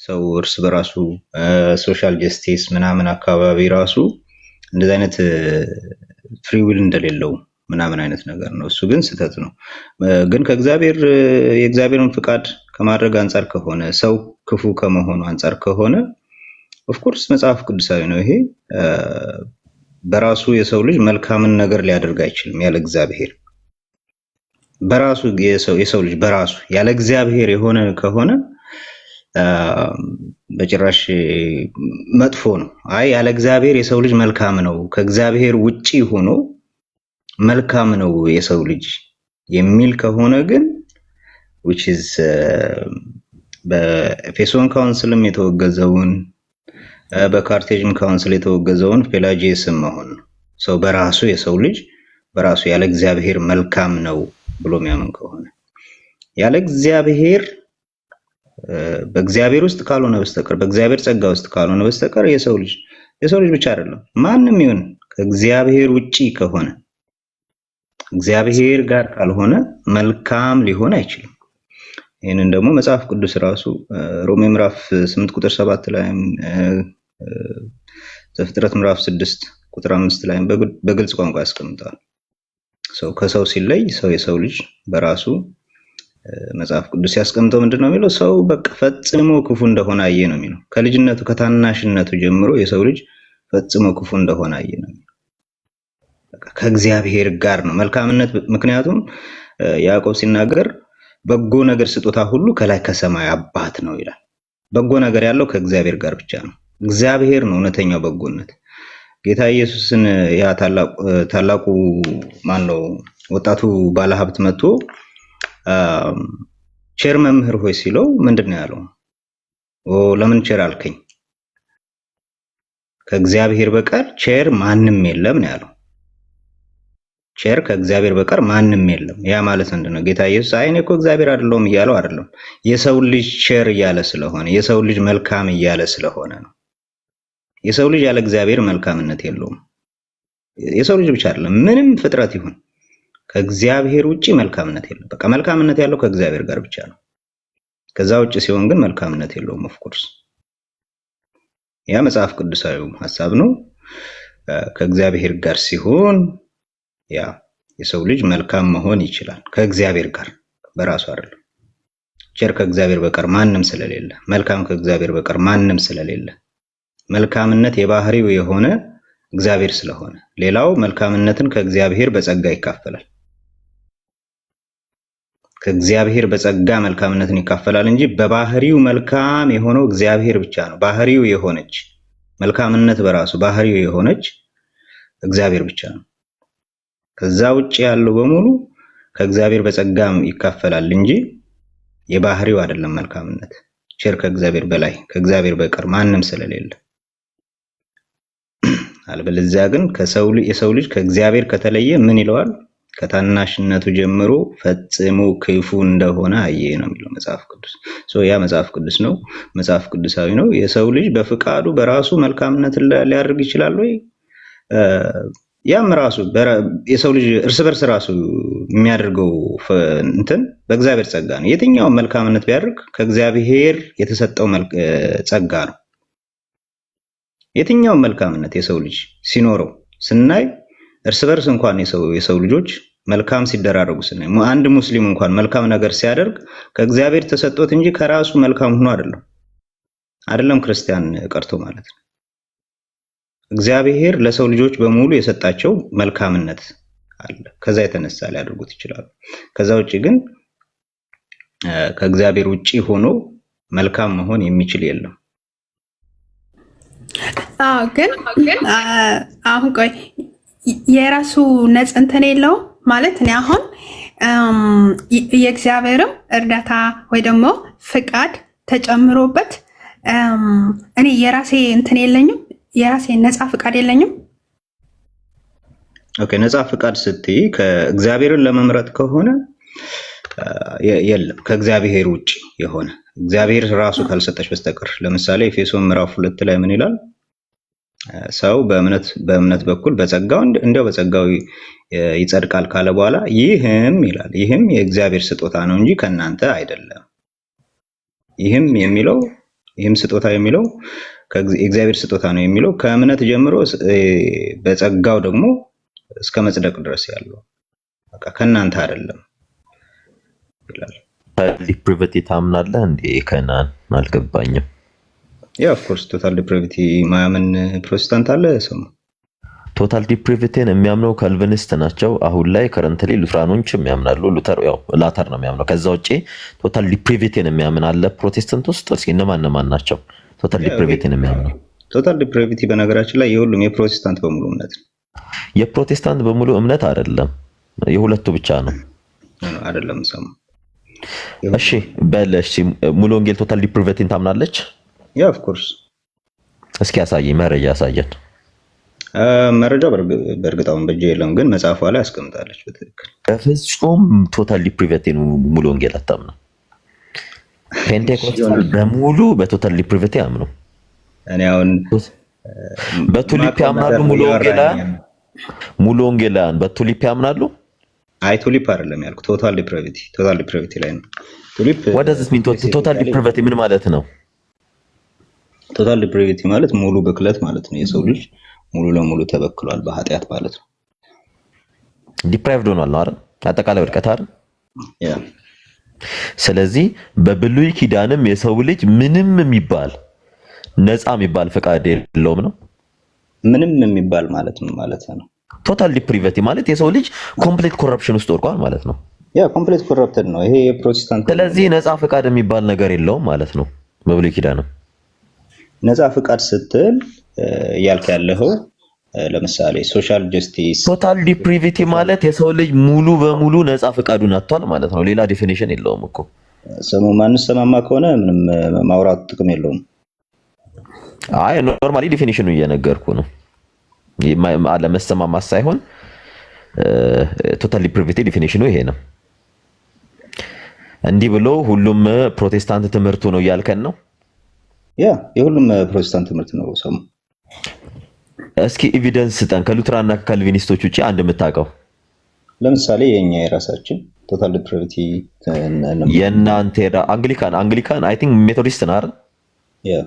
ሰው እርስ በራሱ ሶሻል ጀስቲስ ምናምን አካባቢ ራሱ እንደዚህ አይነት ፍሪ ዊል እንደሌለው ምናምን አይነት ነገር ነው። እሱ ግን ስህተት ነው። ግን ከእግዚአብሔር የእግዚአብሔርን ፍቃድ ከማድረግ አንጻር ከሆነ ሰው ክፉ ከመሆኑ አንጻር ከሆነ ኦፍኮርስ መጽሐፍ ቅዱሳዊ ነው ይሄ። በራሱ የሰው ልጅ መልካምን ነገር ሊያደርግ አይችልም ያለ እግዚአብሔር። በራሱ የሰው ልጅ በራሱ ያለ እግዚአብሔር የሆነ ከሆነ በጭራሽ መጥፎ ነው። አይ ያለ እግዚአብሔር የሰው ልጅ መልካም ነው፣ ከእግዚአብሔር ውጪ ሆኖ መልካም ነው የሰው ልጅ የሚል ከሆነ ግን which is በኤፌሶን ካውንስልም የተወገዘውን በካርቴጅም ካውንስል የተወገዘውን ፔላጂየስም መሆን ነው። ሰው በራሱ የሰው ልጅ በራሱ ያለ እግዚአብሔር መልካም ነው ብሎ የሚያምን ከሆነ ያለ እግዚአብሔር በእግዚአብሔር ውስጥ ካልሆነ በስተቀር በእግዚአብሔር ጸጋ ውስጥ ካልሆነ በስተቀር የሰው ልጅ ብቻ አይደለም ማንም ይሁን ከእግዚአብሔር ውጪ ከሆነ እግዚአብሔር ጋር ካልሆነ መልካም ሊሆን አይችልም። ይሄንን ደግሞ መጽሐፍ ቅዱስ ራሱ ሮሜ ምዕራፍ 8 ቁጥር 7 ላይ ዘፍጥረት ምዕራፍ 6 ቁጥር 5 ላይ በግልጽ ቋንቋ ያስቀምጣል። ሰው ከሰው ሲለይ የሰው ልጅ በራሱ መጽሐፍ ቅዱስ ያስቀምጠው ምንድነው የሚለው? ሰው በቃ ፈጽሞ ክፉ እንደሆነ አየ ነው የሚለው። ከልጅነቱ ከታናሽነቱ ጀምሮ የሰው ልጅ ፈጽሞ ክፉ እንደሆነ አየ ነው የሚለው። በቃ ከእግዚአብሔር ጋር ነው መልካምነት። ምክንያቱም ያዕቆብ ሲናገር በጎ ነገር ስጦታ ሁሉ ከላይ ከሰማይ አባት ነው ይላል። በጎ ነገር ያለው ከእግዚአብሔር ጋር ብቻ ነው። እግዚአብሔር ነው እውነተኛው በጎነት። ጌታ ኢየሱስን ያ ታላቁ ማን ነው ወጣቱ ባለሀብት መጥቶ ቸር መምህር ሆይ ሲለው ምንድነው ያለው? ለምን ቸር አልከኝ? ከእግዚአብሔር በቀር ቸር ማንም የለም ነው ያለው። ቸር ከእግዚአብሔር በቀር ማንም የለም። ያ ማለት ምንድነው? ጌታ ኢየሱስ እኔ እኮ እግዚአብሔር አይደለሁም እያለው አይደለም። የሰው ልጅ ቸር እያለ ስለሆነ የሰው ልጅ መልካም እያለ ስለሆነ ነው። የሰው ልጅ ያለ እግዚአብሔር መልካምነት የለውም። የሰው ልጅ ብቻ አይደለም ምንም ፍጥረት ይሁን ከእግዚአብሔር ውጪ መልካምነት የለም። በቃ መልካምነት ያለው ከእግዚአብሔር ጋር ብቻ ነው። ከዛ ውጪ ሲሆን ግን መልካምነት የለውም። ኦፍ ኮርስ ያ መጽሐፍ ቅዱሳዊ ሐሳብ ነው። ከእግዚአብሔር ጋር ሲሆን ያ የሰው ልጅ መልካም መሆን ይችላል ከእግዚአብሔር ጋር በራሱ አይደለም። ቸር ከእግዚአብሔር በቀር ማንም ስለሌለ፣ መልካም ከእግዚአብሔር በቀር ማንም ስለሌለ፣ መልካምነት የባህሪው የሆነ እግዚአብሔር ስለሆነ ሌላው መልካምነትን ከእግዚአብሔር በጸጋ ይካፈላል። ከእግዚአብሔር በጸጋ መልካምነትን ይካፈላል እንጂ በባህሪው መልካም የሆነው እግዚአብሔር ብቻ ነው። ባህሪው የሆነች መልካምነት በራሱ ባህሪው የሆነች እግዚአብሔር ብቻ ነው። ከዛ ውጪ ያለው በሙሉ ከእግዚአብሔር በጸጋ ይካፈላል እንጂ የባህሪው አይደለም መልካምነት። ቸር ከእግዚአብሔር በላይ ከእግዚአብሔር በቀር ማንም ስለሌለ፣ አልበለዚያ ግን የሰው ልጅ ከእግዚአብሔር ከተለየ ምን ይለዋል? ከታናሽነቱ ጀምሮ ፈጽሞ ክፉ እንደሆነ አየ ነው የሚለው መጽሐፍ ቅዱስ። ያ መጽሐፍ ቅዱስ ነው፣ መጽሐፍ ቅዱሳዊ ነው። የሰው ልጅ በፍቃዱ በራሱ መልካምነትን ሊያደርግ ይችላል ወይ? ያም ራሱ የሰው ልጅ እርስ በርስ ራሱ የሚያደርገው እንትን በእግዚአብሔር ጸጋ ነው። የትኛውም መልካምነት ቢያደርግ ከእግዚአብሔር የተሰጠው ጸጋ ነው። የትኛውም መልካምነት የሰው ልጅ ሲኖረው ስናይ እርስ በርስ እንኳን የሰው ልጆች መልካም ሲደራረጉ ስናይ አንድ ሙስሊም እንኳን መልካም ነገር ሲያደርግ ከእግዚአብሔር ተሰጥቶት እንጂ ከራሱ መልካም ሆኖ አይደለም ክርስቲያን ቀርቶ ማለት ነው። እግዚአብሔር ለሰው ልጆች በሙሉ የሰጣቸው መልካምነት አለ። ከዛ የተነሳ ሊያደርጉት ይችላሉ። ከዛ ውጪ ግን ከእግዚአብሔር ውጪ ሆኖ መልካም መሆን የሚችል የለም። ግን አሁን ቆይ የራሱ ነጽ እንትን የለውም ማለት እኔ አሁን የእግዚአብሔርም እርዳታ ወይ ደግሞ ፍቃድ ተጨምሮበት እኔ የራሴ እንትን የለኝም፣ የራሴ ነፃ ፍቃድ የለኝም። ኦኬ፣ ነፃ ፍቃድ ስትይ ከእግዚአብሔርን ለመምረጥ ከሆነ የለም ከእግዚአብሔር ውጪ የሆነ እግዚአብሔር ራሱ ካልሰጠች በስተቀር። ለምሳሌ ኤፌሶን ምዕራፍ 2 ላይ ምን ይላል? ሰው በእምነት በኩል በጸጋው እንደው በጸጋው ይጸድቃል ካለ በኋላ ይህም ይላል የእግዚአብሔር ስጦታ ነው እንጂ ከናንተ አይደለም። ይህም የሚለው ይህም ስጦታ የሚለው የእግዚአብሔር ስጦታ ነው የሚለው ከእምነት ጀምሮ በጸጋው ደግሞ እስከ መጽደቅ ድረስ ያለው በቃ ከእናንተ አይደለም ይላል። ዲፕሪቪቲ ታምናለህ እንዴ? ከናን አልገባኝም። ያ ኦፍ ኮርስ ቶታል ዲፕሪቪቲ ማያምን ፕሮቴስታንት አለ ሰው ቶታል ዲፕሪቪቲን የሚያምነው ካልቪኒስት ናቸው። አሁን ላይ ከረንትሊ ሉትራኖችም ያምናሉ። ሉተር ያው ላተር ነው የሚያምነው። ከዛ ውጪ ቶታል ዲፕሪቪቲን የሚያምን አለ ፕሮቴስታንት ውስጥ። እስኪ እነማን ናቸው ቶታል ዲፕሪቪቲን የሚያምነው? ቶታል ዲፕሪቪቲ በነገራችን ላይ የሁሉም የፕሮቴስታንት በሙሉ እምነት ነው። የፕሮቴስታንት በሙሉ እምነት አይደለም፣ የሁለቱ ብቻ ነው አይደለም። ሰሙ እሺ በለሽ ሙሉ ወንጌል ቶታል ዲፕሪቪቲን ታምናለች? ያ ኦፍ ኮርስ። እስኪ ያሳየኝ፣ መረጃ ያሳየን። መረጃው በእርግጣውን በእጄ የለም፣ ግን መጽሐፏ ላይ አስቀምጣለች በትክክል። በፍጹም ቶታል ዲፕሪቪቲን ሙሉ ወንጌል አታምነው። ፔንቴኮስታል በሙሉ በቶታል ዲፕሪቪቲ ያምኑ። እኔ አሁን በቱሊፕ ያምናሉ። ሙሉ ወንጌላውያን በቱሊፕ ያምናሉ። አይ ቱሊፕ አይደለም ያልኩ፣ ቶታል ዲፕሪቪቲ ላይ ነው። ቱሊፕ ወደዚህ ምን ቶታል ዲፕሪቪቲ ምን ማለት ነው? ቶታል ዲፕሪቪቲ ማለት ሙሉ ብክለት ማለት ነው። የሰው ልጅ ሙሉ ለሙሉ ተበክሏል በኃጢአት ማለት ነው። ዲፕራይቭድ ሆኗል ነው አይደል? አጠቃላይ ውድቀት አይደል? ያ ስለዚህ በብሉይ ኪዳንም የሰው ልጅ ምንም የሚባል ነፃ የሚባል ፈቃድ የለውም ነው። ምንም የሚባል ማለት ነው። ቶታል ዲፕሪቪቲ ማለት የሰው ልጅ ኮምፕሊት ኮረፕሽን ውስጥ ወድቋል ማለት ነው። ያ ኮምፕሊት ኮረፕትድ ነው። ይሄ የፕሮቴስታንት ስለዚህ ነፃ ፈቃድ የሚባል ነገር የለውም ማለት ነው። በብሉይ ኪዳንም ነፃ ፈቃድ ስትል እያልክ ያለኸው ለምሳሌ ሶሻል ጀስቲስ። ቶታል ዲፕሪቪቲ ማለት የሰው ልጅ ሙሉ በሙሉ ነፃ ፈቃዱን አጥቷል ማለት ነው። ሌላ ዲፊኒሽን የለውም እኮ። ማንሰማማ ከሆነ ምንም ማውራት ጥቅም የለውም። አይ ኖርማሊ ዲፊኒሽኑ እየነገርኩ ነው። አለመሰማማት ሳይሆን ቶታል ዲፕሪቪቲ ዲፊኒሽኑ ይሄ ነው። እንዲህ ብሎ ሁሉም ፕሮቴስታንት ትምህርቱ ነው እያልከን ነው? ያ የሁሉም ፕሮቴስታንት ትምህርት ነው። ሰሙ እስኪ ኤቪደንስ ስጠን ከሉትራንና ከካልቪኒስቶች ውጪ አንድ የምታውቀው። ለምሳሌ የኛ የራሳችን ቶታል ዲፕሪቪቲ የእናንተ አንግሊካን አይ ቲንክ ሜቶዲስት ነው አይደል? ያ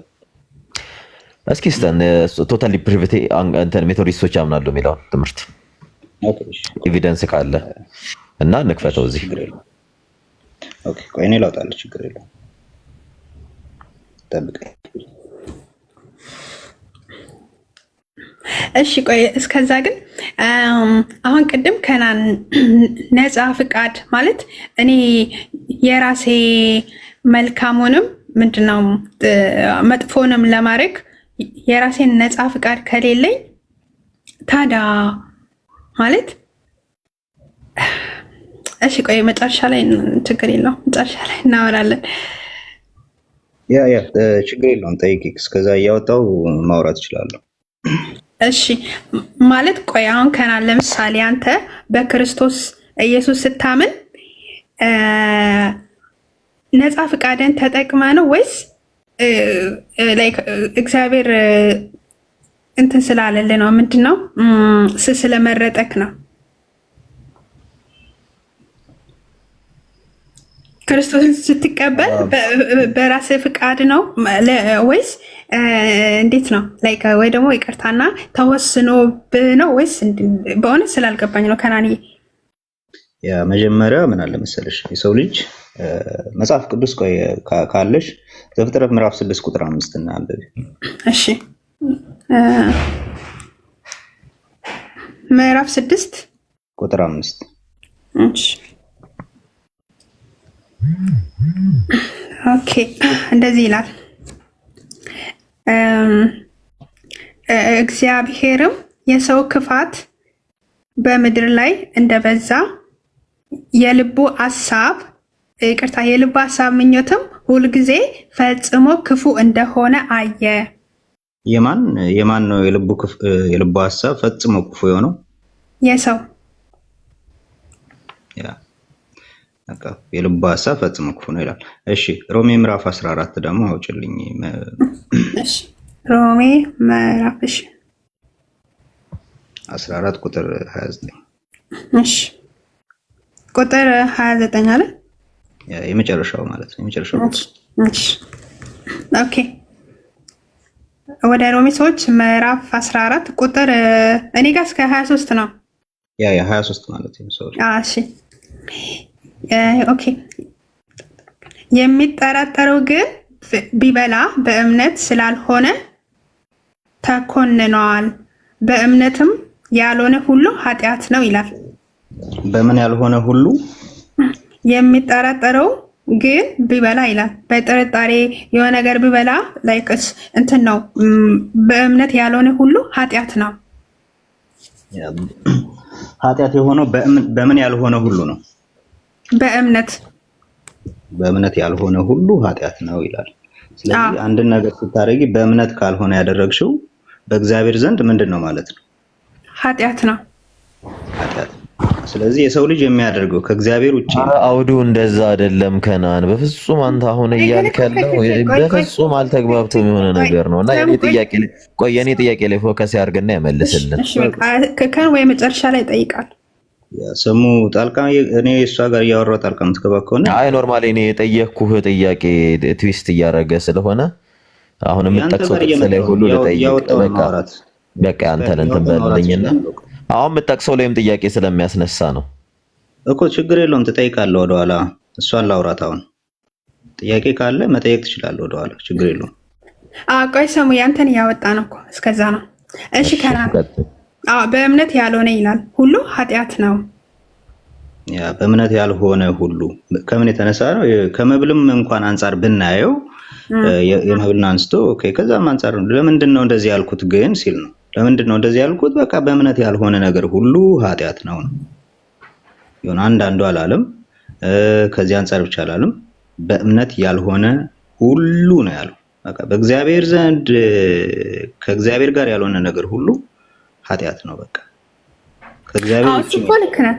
እስኪ ስጠን ቶታል ዲፕሪቪቲ እንትን ሜቶዲስቶች ያምናሉ የሚለውን ትምህርት ኤቪደንስ ካለ እና እንክፈተው እዚህ። ኦኬ ቆይ እኔ ላውጣልህ፣ ችግር የለውም ጠብቀኝ። እሺ ቆይ እስከዛ ግን አሁን ቅድም ከናን ነፃ ፍቃድ ማለት እኔ የራሴ መልካሙንም ምንድነው መጥፎንም ለማድረግ የራሴን ነፃ ፍቃድ ከሌለኝ ታዲያ ማለት እሺ ቆይ መጨረሻ ላይ ችግር የለውም፣ መጨረሻ ላይ እናወራለን። ያ ችግር የለውም ጠይቂ፣ እስከዛ እያወጣው ማውራት እችላለሁ። እሺ ማለት ቆይ አሁን ከናን ለምሳሌ አንተ በክርስቶስ ኢየሱስ ስታምን ነፃ ፍቃድን ተጠቅመ ነው ወይስ ላይክ እግዚአብሔር እንትን ስላለልህ ነው? ምንድነው ስለመረጠክ ነው? ክርስቶስን ስትቀበል በራስ ፍቃድ ነው ወይስ እንዴት ነው? ላይክ ወይ ደግሞ ይቅርታና ተወስኖብህ ነው ወይስ? በእውነት ስላልገባኝ ነው ከናንዬ። ያ መጀመሪያ ምን አለ መሰለሽ የሰው ልጅ መጽሐፍ ቅዱስ ቆይ ካለሽ ዘፍጥረት ምዕራፍ 6 ቁጥር 5 እና አንብቢ። እሺ ምዕራፍ 6 ቁጥር 5። እሺ ኦኬ እንደዚህ ይላል። እግዚአብሔርም የሰው ክፋት በምድር ላይ እንደበዛ የልቡ ሐሳብ ምኞትም ሁልጊዜ ፈጽሞ ክፉ እንደሆነ አየ። የማን ነው የልቡ ሐሳብ ፈጽሞ ክፉ የሆነው? የሰው የልቡ ሐሳብ ፈጽሞ ክፉ ነው ይላል። እሺ ሮሜ ምዕራፍ 14 ደግሞ አውጭልኝ። እሺ ሮሜ ምዕራፍ 14 ቁጥር 29። እሺ ቁጥር 29 አለ የመጨረሻው ማለት ነው። የመጨረሻው። እሺ ኦኬ ወደ ሮሜ ሰዎች ምዕራፍ 14 ቁጥር እኔ ጋር እስከ 23 ነው። ያ 23 ማለት ነው። ሶሪ እሺ ኦኬ። የሚጠራጠረው ግን ቢበላ በእምነት ስላልሆነ ተኮንነዋል፣ በእምነትም ያልሆነ ሁሉ ኃጢአት ነው ይላል። በምን ያልሆነ ሁሉ? የሚጠራጠረው ግን ቢበላ ይላል። በጥርጣሬ የሆነ ነገር ቢበላ ላይክስ እንትን ነው። በእምነት ያልሆነ ሁሉ ኃጢአት ነው። ኃጢአት የሆነው በምን ያልሆነ ሁሉ ነው? በእምነት ያልሆነ ሁሉ ኃጢአት ነው ይላል። ስለዚህ አንድን ነገር ስታደርጊ በእምነት ካልሆነ ያደረግሽው በእግዚአብሔር ዘንድ ምንድን ነው ማለት ነው? ኃጢአት ነው። ኃጢአት። ስለዚህ የሰው ልጅ የሚያደርገው ከእግዚአብሔር ውጭ አውዱ እንደዛ አይደለም። ከናን በፍጹም አንተ አሁን እያልክ ያለው በፍጹም አልተግባብቶም የሆነ ነገር ነው። እና የኔ ጥያቄ ላይ ፎከስ ያርግና ያመልስልን። ከከን ወይ መጨረሻ ላይ ይጠይቃል። ስሙ ጣልቃ እኔ እሷ ጋር እያወራሁ ጣልቃ የምትገባ ከሆነ አይ ኖርማሊ እኔ የጠየቅኩህ ጥያቄ ትዊስት እያደረገ ስለሆነ አሁን የምጠቅሰው ጥቅስ ላይ ሁሉ ልጠይቅ። በቃ አንተን እንትን በልልኝና አሁን የምጠቅሰው ላይም ጥያቄ ስለሚያስነሳ ነው እኮ። ችግር የለውም ትጠይቃለህ ወደኋላ። እሷን ላውራት። አሁን ጥያቄ ካለ መጠየቅ ትችላለህ ወደኋላ፣ ችግር የለውም። ቆይ ስሙ ያንተን እያወጣ ነው እኮ እስከዛ ነው። እሺ ከናን በእምነት ያልሆነ ይላል ሁሉ ኃጢአት ነው። ያ በእምነት ያልሆነ ሁሉ ከምን የተነሳ ነው? ከመብልም እንኳን አንጻር ብናየው የመብልን አንስቶ ኦኬ፣ ከዛም አንጻር ለምንድን ነው እንደዚህ ያልኩት ግን ሲል ነው። ለምንድን ነው እንደዚህ ያልኩት? በቃ በእምነት ያልሆነ ነገር ሁሉ ኃጢአት ነው ነው። ይሁን አንዳንዱ አላለም፣ ከዚህ አንጻር ብቻ አላለም። በእምነት ያልሆነ ሁሉ ነው ያለው። በቃ በእግዚአብሔር ዘንድ ከእግዚአብሔር ጋር ያልሆነ ነገር ሁሉ ኃጢአት ነው። በቃ ከእግዚአብሔር ውጭ ነው። ልክ ነህ።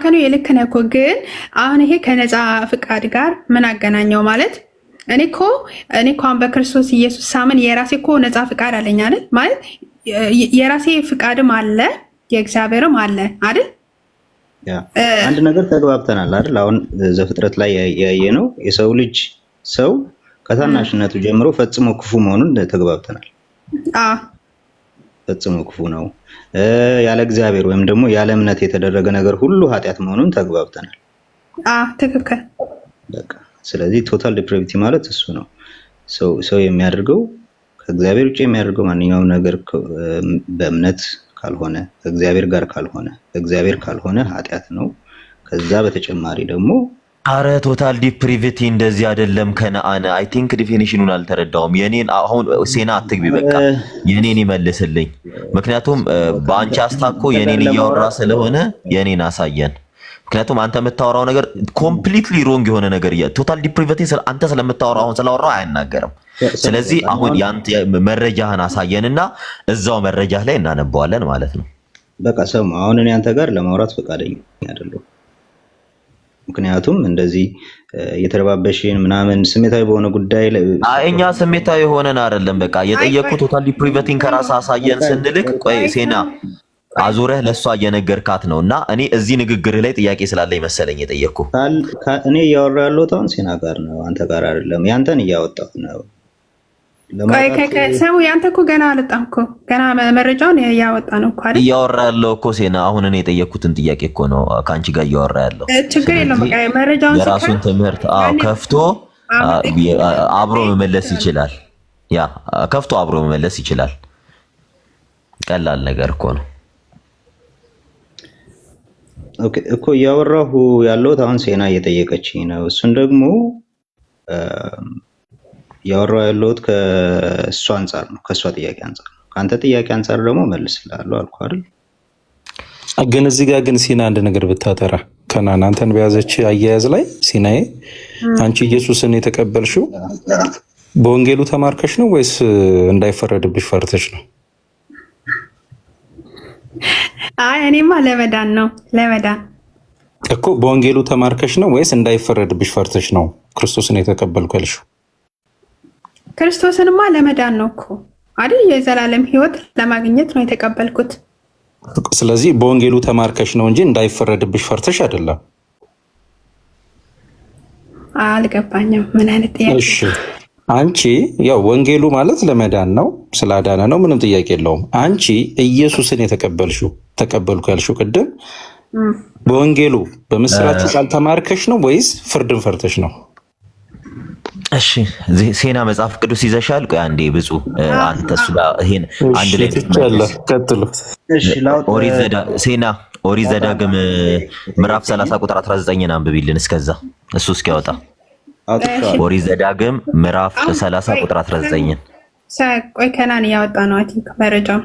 ከኔ ልክ ነህ እኮ ግን አሁን ይሄ ከነፃ ፍቃድ ጋር ምን አገናኘው? ማለት እኔ እኮ በክርስቶስ ኢየሱስ ሳምን የራሴ እኮ ነፃ ፍቃድ አለኝ አይደል? ማለት የራሴ ፍቃድም አለ የእግዚአብሔርም አለ አይደል? አንድ ነገር ተግባብተናል አይደል? አሁን ዘፍጥረት ላይ ያየነው የሰው ልጅ ሰው ከታናሽነቱ ጀምሮ ፈጽሞ ክፉ መሆኑን ተግባብተናል። ፈጽሞ ክፉ ነው። ያለ እግዚአብሔር ወይም ደግሞ ያለ እምነት የተደረገ ነገር ሁሉ ኃጢአት መሆኑን ተግባብተናል። ትክክል። በቃ ስለዚህ ቶታል ዲፕራቪቲ ማለት እሱ ነው። ሰው የሚያደርገው ከእግዚአብሔር ውጭ የሚያደርገው ማንኛውም ነገር በእምነት ካልሆነ ከእግዚአብሔር ጋር ካልሆነ ኃጢአት ነው። ከዛ በተጨማሪ ደግሞ አረ ቶታል ዲፕሪቪቲ እንደዚህ አይደለም። ከነአን አይ ቲንክ ዲፊኒሽኑን አልተረዳውም። የኔን አሁን ሴና አትግቢ፣ በቃ የኔን ይመልስልኝ። ምክንያቱም በአንቺ አስታኮ የኔን እያወራ ስለሆነ የኔን አሳየን። ምክንያቱም አንተ የምታወራው ነገር ኮምፕሊትሊ ሮንግ የሆነ ነገር ቶታል ዲፕሪቪቲ አንተ ስለምታወራው አሁን ስላወራው አያናገርም። ስለዚህ አሁን ያንተ መረጃህን አሳየንና እዛው መረጃህ ላይ እናነበዋለን ማለት ነው። በቃ ሰው አሁን እኔ አንተ ጋር ለማውራት ፈቃደኛ አይደለሁም። ምክንያቱም እንደዚህ የተረባበሽን ምናምን ስሜታዊ በሆነ ጉዳይ ላይ እኛ ስሜታዊ ሆነን አይደለም። በቃ የጠየቁት ቶታል ዲፕሪቪቲን ከራስ አሳየን ስንልክ ቆይ ሴና አዙረህ ለሷ እየነገርካት ነውና እኔ እዚህ ንግግር ላይ ጥያቄ ስላለኝ መሰለኝ የጠየቅኩ። እኔ እያወራሁ ያለሁት አሁን ሴና ጋር ነው፣ አንተ ጋር አይደለም። ያንተን እያወጣሁ ነው። ሰው ያንተ እኮ ገና አልወጣም እኮ ገና መረጃውን እያወጣ ነው እኮ አይደል? እያወራ ያለው እኮ ሴና አሁን እኔ የጠየቅኩትን ጥያቄ እኮ ነው ከአንቺ ጋር እያወራ ያለው። ችግር የለውም። መረጃውን የራሱን ትምህርት ከፍቶ አብሮ መመለስ ይችላል። ያ ከፍቶ አብሮ መመለስ ይችላል። ቀላል ነገር እኮ ነው። ኦኬ እኮ እያወራሁ ያለሁት አሁን ሴና እየጠየቀችኝ ነው። እሱን ደግሞ እያወራሁ ያለሁት ከእሷ አንጻር ነው፣ ከእሷ ጥያቄ አንጻር ነው። ከአንተ ጥያቄ አንጻር ደግሞ መልስልሃለሁ አልኩ አይደል? ግን እዚህ ጋር ግን ሲና አንድ ነገር ብታጠራ ከናን አንተን በያዘች አያያዝ ላይ ሲናዬ፣ አንቺ ኢየሱስን የተቀበልሽው በወንጌሉ ተማርከሽ ነው ወይስ እንዳይፈረድብሽ ፈርተሽ ነው? አይ እኔማ ለመዳን ነው። ለመዳን እኮ በወንጌሉ ተማርከሽ ነው ወይስ እንዳይፈረድብሽ ፈርተሽ ነው ክርስቶስን የተቀበልኩ ያልሽው? ክርስቶስንማ ለመዳን ነው እኮ አይደል? የዘላለም ሕይወት ለማግኘት ነው የተቀበልኩት። ስለዚህ በወንጌሉ ተማርከሽ ነው እንጂ እንዳይፈረድብሽ ፈርተሽ አይደለም። አልገባኝም። ምን አይነት ጥያቄ? እሺ አንቺ ያው ወንጌሉ ማለት ለመዳን ነው፣ ስላዳነ ነው፣ ምንም ጥያቄ የለውም። አንቺ ኢየሱስን ተቀበልኩ ያልሽው ቅድም በወንጌሉ በምስራች ቃል ተማርከሽ ነው ወይስ ፍርድን ፈርተሽ ነው? እሺ ሴና መጽሐፍ ቅዱስ ይዘሻል? ቆይ አንዴ ብፁዕ አንተ እሱ ጋር ይሄን አንድ ላይ ቀጥሉ። ሴና ኦሪት ዘዳግም ምዕራፍ 30 ቁጥር 19 አንብቢልን እስከዛ እሱ እስኪያወጣ። ኦሪት ዘዳግም ምዕራፍ 30 ቁጥር 19 ቆይ ከናን ያወጣ ነው አይ ቲንክ መረጃው።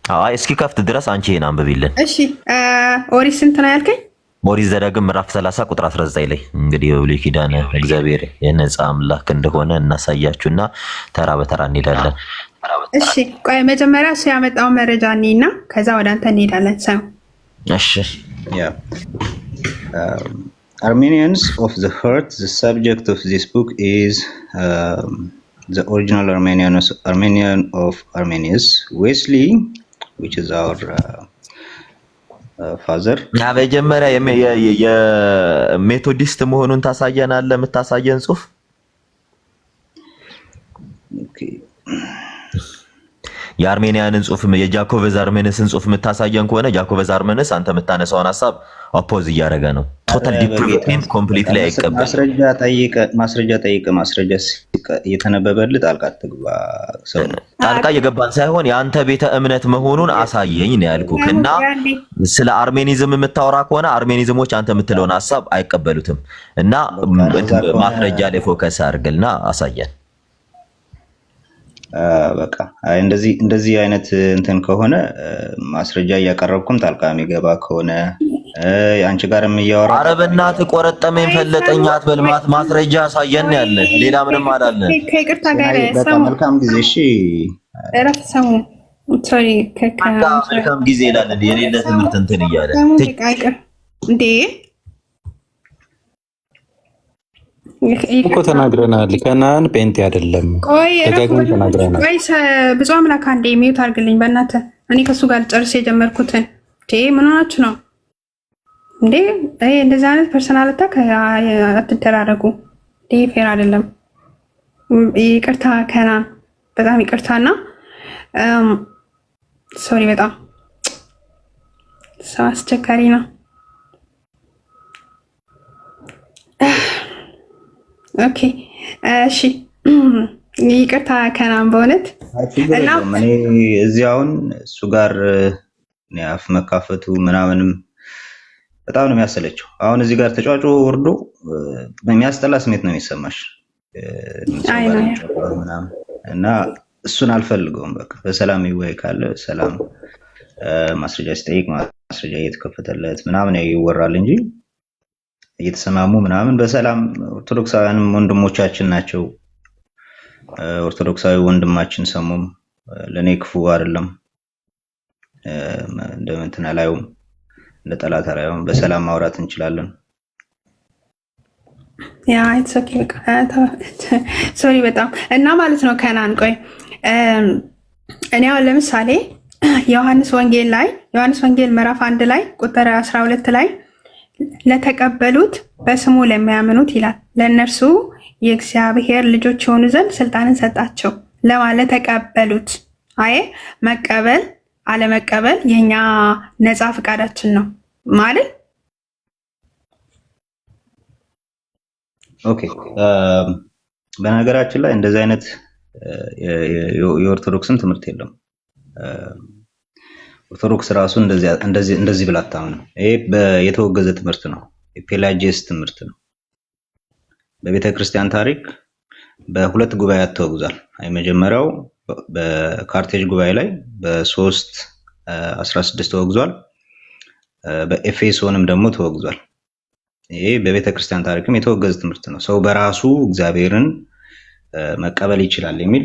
አይ እስኪ ከፍት ድረስ አንቺ ይሄን አንብቢልን። እሺ ኦሪት ስንት ነው ያልከኝ? ኦሪት ዘዳግም ምዕራፍ 30 ቁጥር 19 ላይ እንግዲህ የብሉይ ኪዳን እግዚአብሔር የነጻ አምላክ እንደሆነ እናሳያችሁና ተራ በተራ እንሄዳለን። እሺ ቆይ መጀመሪያ እሱ ያመጣው መረጃ እኔና ከዛ ወደ አንተ እንሄዳለን። ሰው እሺ Armenians of the Heart, the subject of this book is the original Armenian of Armenius, Wesley, which is our father. መጀመሪያ የሜቶዲስት መሆኑን ታሳየናለህ? የምታሳየን ጽሁፍ የአርሜኒያንን ጽሁፍ የጃኮበዝ አርሜንስን ጽሁፍ የምታሳየን ከሆነ ጃኮበዝ አርሜንስ አንተ የምታነሳውን ሀሳብ ኦፖዝ እያደረገ ነው። ቶታል ዲፕሪቬሽን ኮምፕሊትሊ አይቀበል። ማስረጃ ጠይቀ ማስረጃ እየተነበበልህ ጣልቃ አትግባ። ጣልቃ እየገባን ሳይሆን የአንተ ቤተ እምነት መሆኑን አሳየኝ ነው ያልኩህ። እና ስለ አርሜኒዝም የምታወራ ከሆነ አርሜኒዝሞች አንተ የምትለውን ሀሳብ አይቀበሉትም። እና ማስረጃ ላይ ፎከስ አድርግልና አሳየን። በቃ እንደዚህ አይነት እንትን ከሆነ ማስረጃ እያቀረብኩም ጣልቃ የሚገባ ከሆነ አንቺ ጋርም እያወራ ኧረ በእናትህ ቆረጠመኝ ፈለጠኝ አትበልማት። ማስረጃ አሳየን ያለ ሌላ ምንም አላለ። ከይቅርታ ጋር በቃ መልካም ጊዜ። እሺ እረፍት ሰሙ ሶሪ መልካም ጊዜ ይላል የሌለ ትምህርት እንትን እያለ እንዴ እኮ ተናግረናል። ከናን ፔንት አይደለም ተጋግመን ተናግረናል። ቆይ ብዙ አምላክ አንዴ ሚውት አድርግልኝ በእናትህ። እኔ ከሱ ጋር ጨርሼ የጀመርኩትን ምን ሆናችሁ ነው እንዴ? እንደዚህ አይነት ፐርሰናል አታክ አትደራረጉ። ይሄ ፌር አይደለም። ይቅርታ ከናን በጣም ይቅርታና ሶሪ በጣም ሰው አስቸጋሪ ነው። ኦኬ እሺ ይቅርታ ከናን በእውነት እና እኔ እዚህ አሁን እሱ ጋር አፍ መካፈቱ ምናምንም በጣም ነው የሚያሰለቸው። አሁን እዚህ ጋር ተጫዋቾ ወርዶ በሚያስጠላ ስሜት ነው የሚሰማሽ እና እሱን አልፈልገውም። በቃ በሰላም ይወይ ካለ ሰላም ማስረጃ ሲጠይቅ ማስረጃ እየተከፈተለት ምናምን ይወራል እንጂ እየተሰማሙ ምናምን በሰላም ኦርቶዶክሳውያንም ወንድሞቻችን ናቸው። ኦርቶዶክሳዊ ወንድማችን ሰሙም ለኔ ክፉ አይደለም። እንደምንትና ላይውም እንደ ጠላት አላየውም። በሰላም ማውራት እንችላለን። ያ ኢትስ ኦኬ ሶሪ በጣም እና ማለት ነው ከናን ቆይ እኔ አሁን ለምሳሌ ዮሐንስ ወንጌል ምዕራፍ 1 ላይ ቁጥር 12 ላይ ለተቀበሉት በስሙ ለሚያምኑት ይላል ለእነርሱ የእግዚአብሔር ልጆች የሆኑ ዘንድ ስልጣንን ሰጣቸው ለማለት ተቀበሉት። አይ መቀበል አለመቀበል የኛ ነፃ ፍቃዳችን ነው ማለት። ኦኬ በነገራችን ላይ እንደዚህ አይነት የኦርቶዶክስም ትምህርት የለም። ኦርቶዶክስ ራሱ እንደዚህ ብላ አታምንም። ይሄ የተወገዘ ትምህርት ነው። የፔላጂየስ ትምህርት ነው። በቤተ ክርስቲያን ታሪክ በሁለት ጉባኤያት ተወግዟል። የመጀመሪያው በካርቴጅ ጉባኤ ላይ በ316 ተወግዟል። በኤፌሶንም ደግሞ ተወግዟል። ይሄ በቤተ ክርስቲያን ታሪክም የተወገዘ ትምህርት ነው። ሰው በራሱ እግዚአብሔርን መቀበል ይችላል የሚል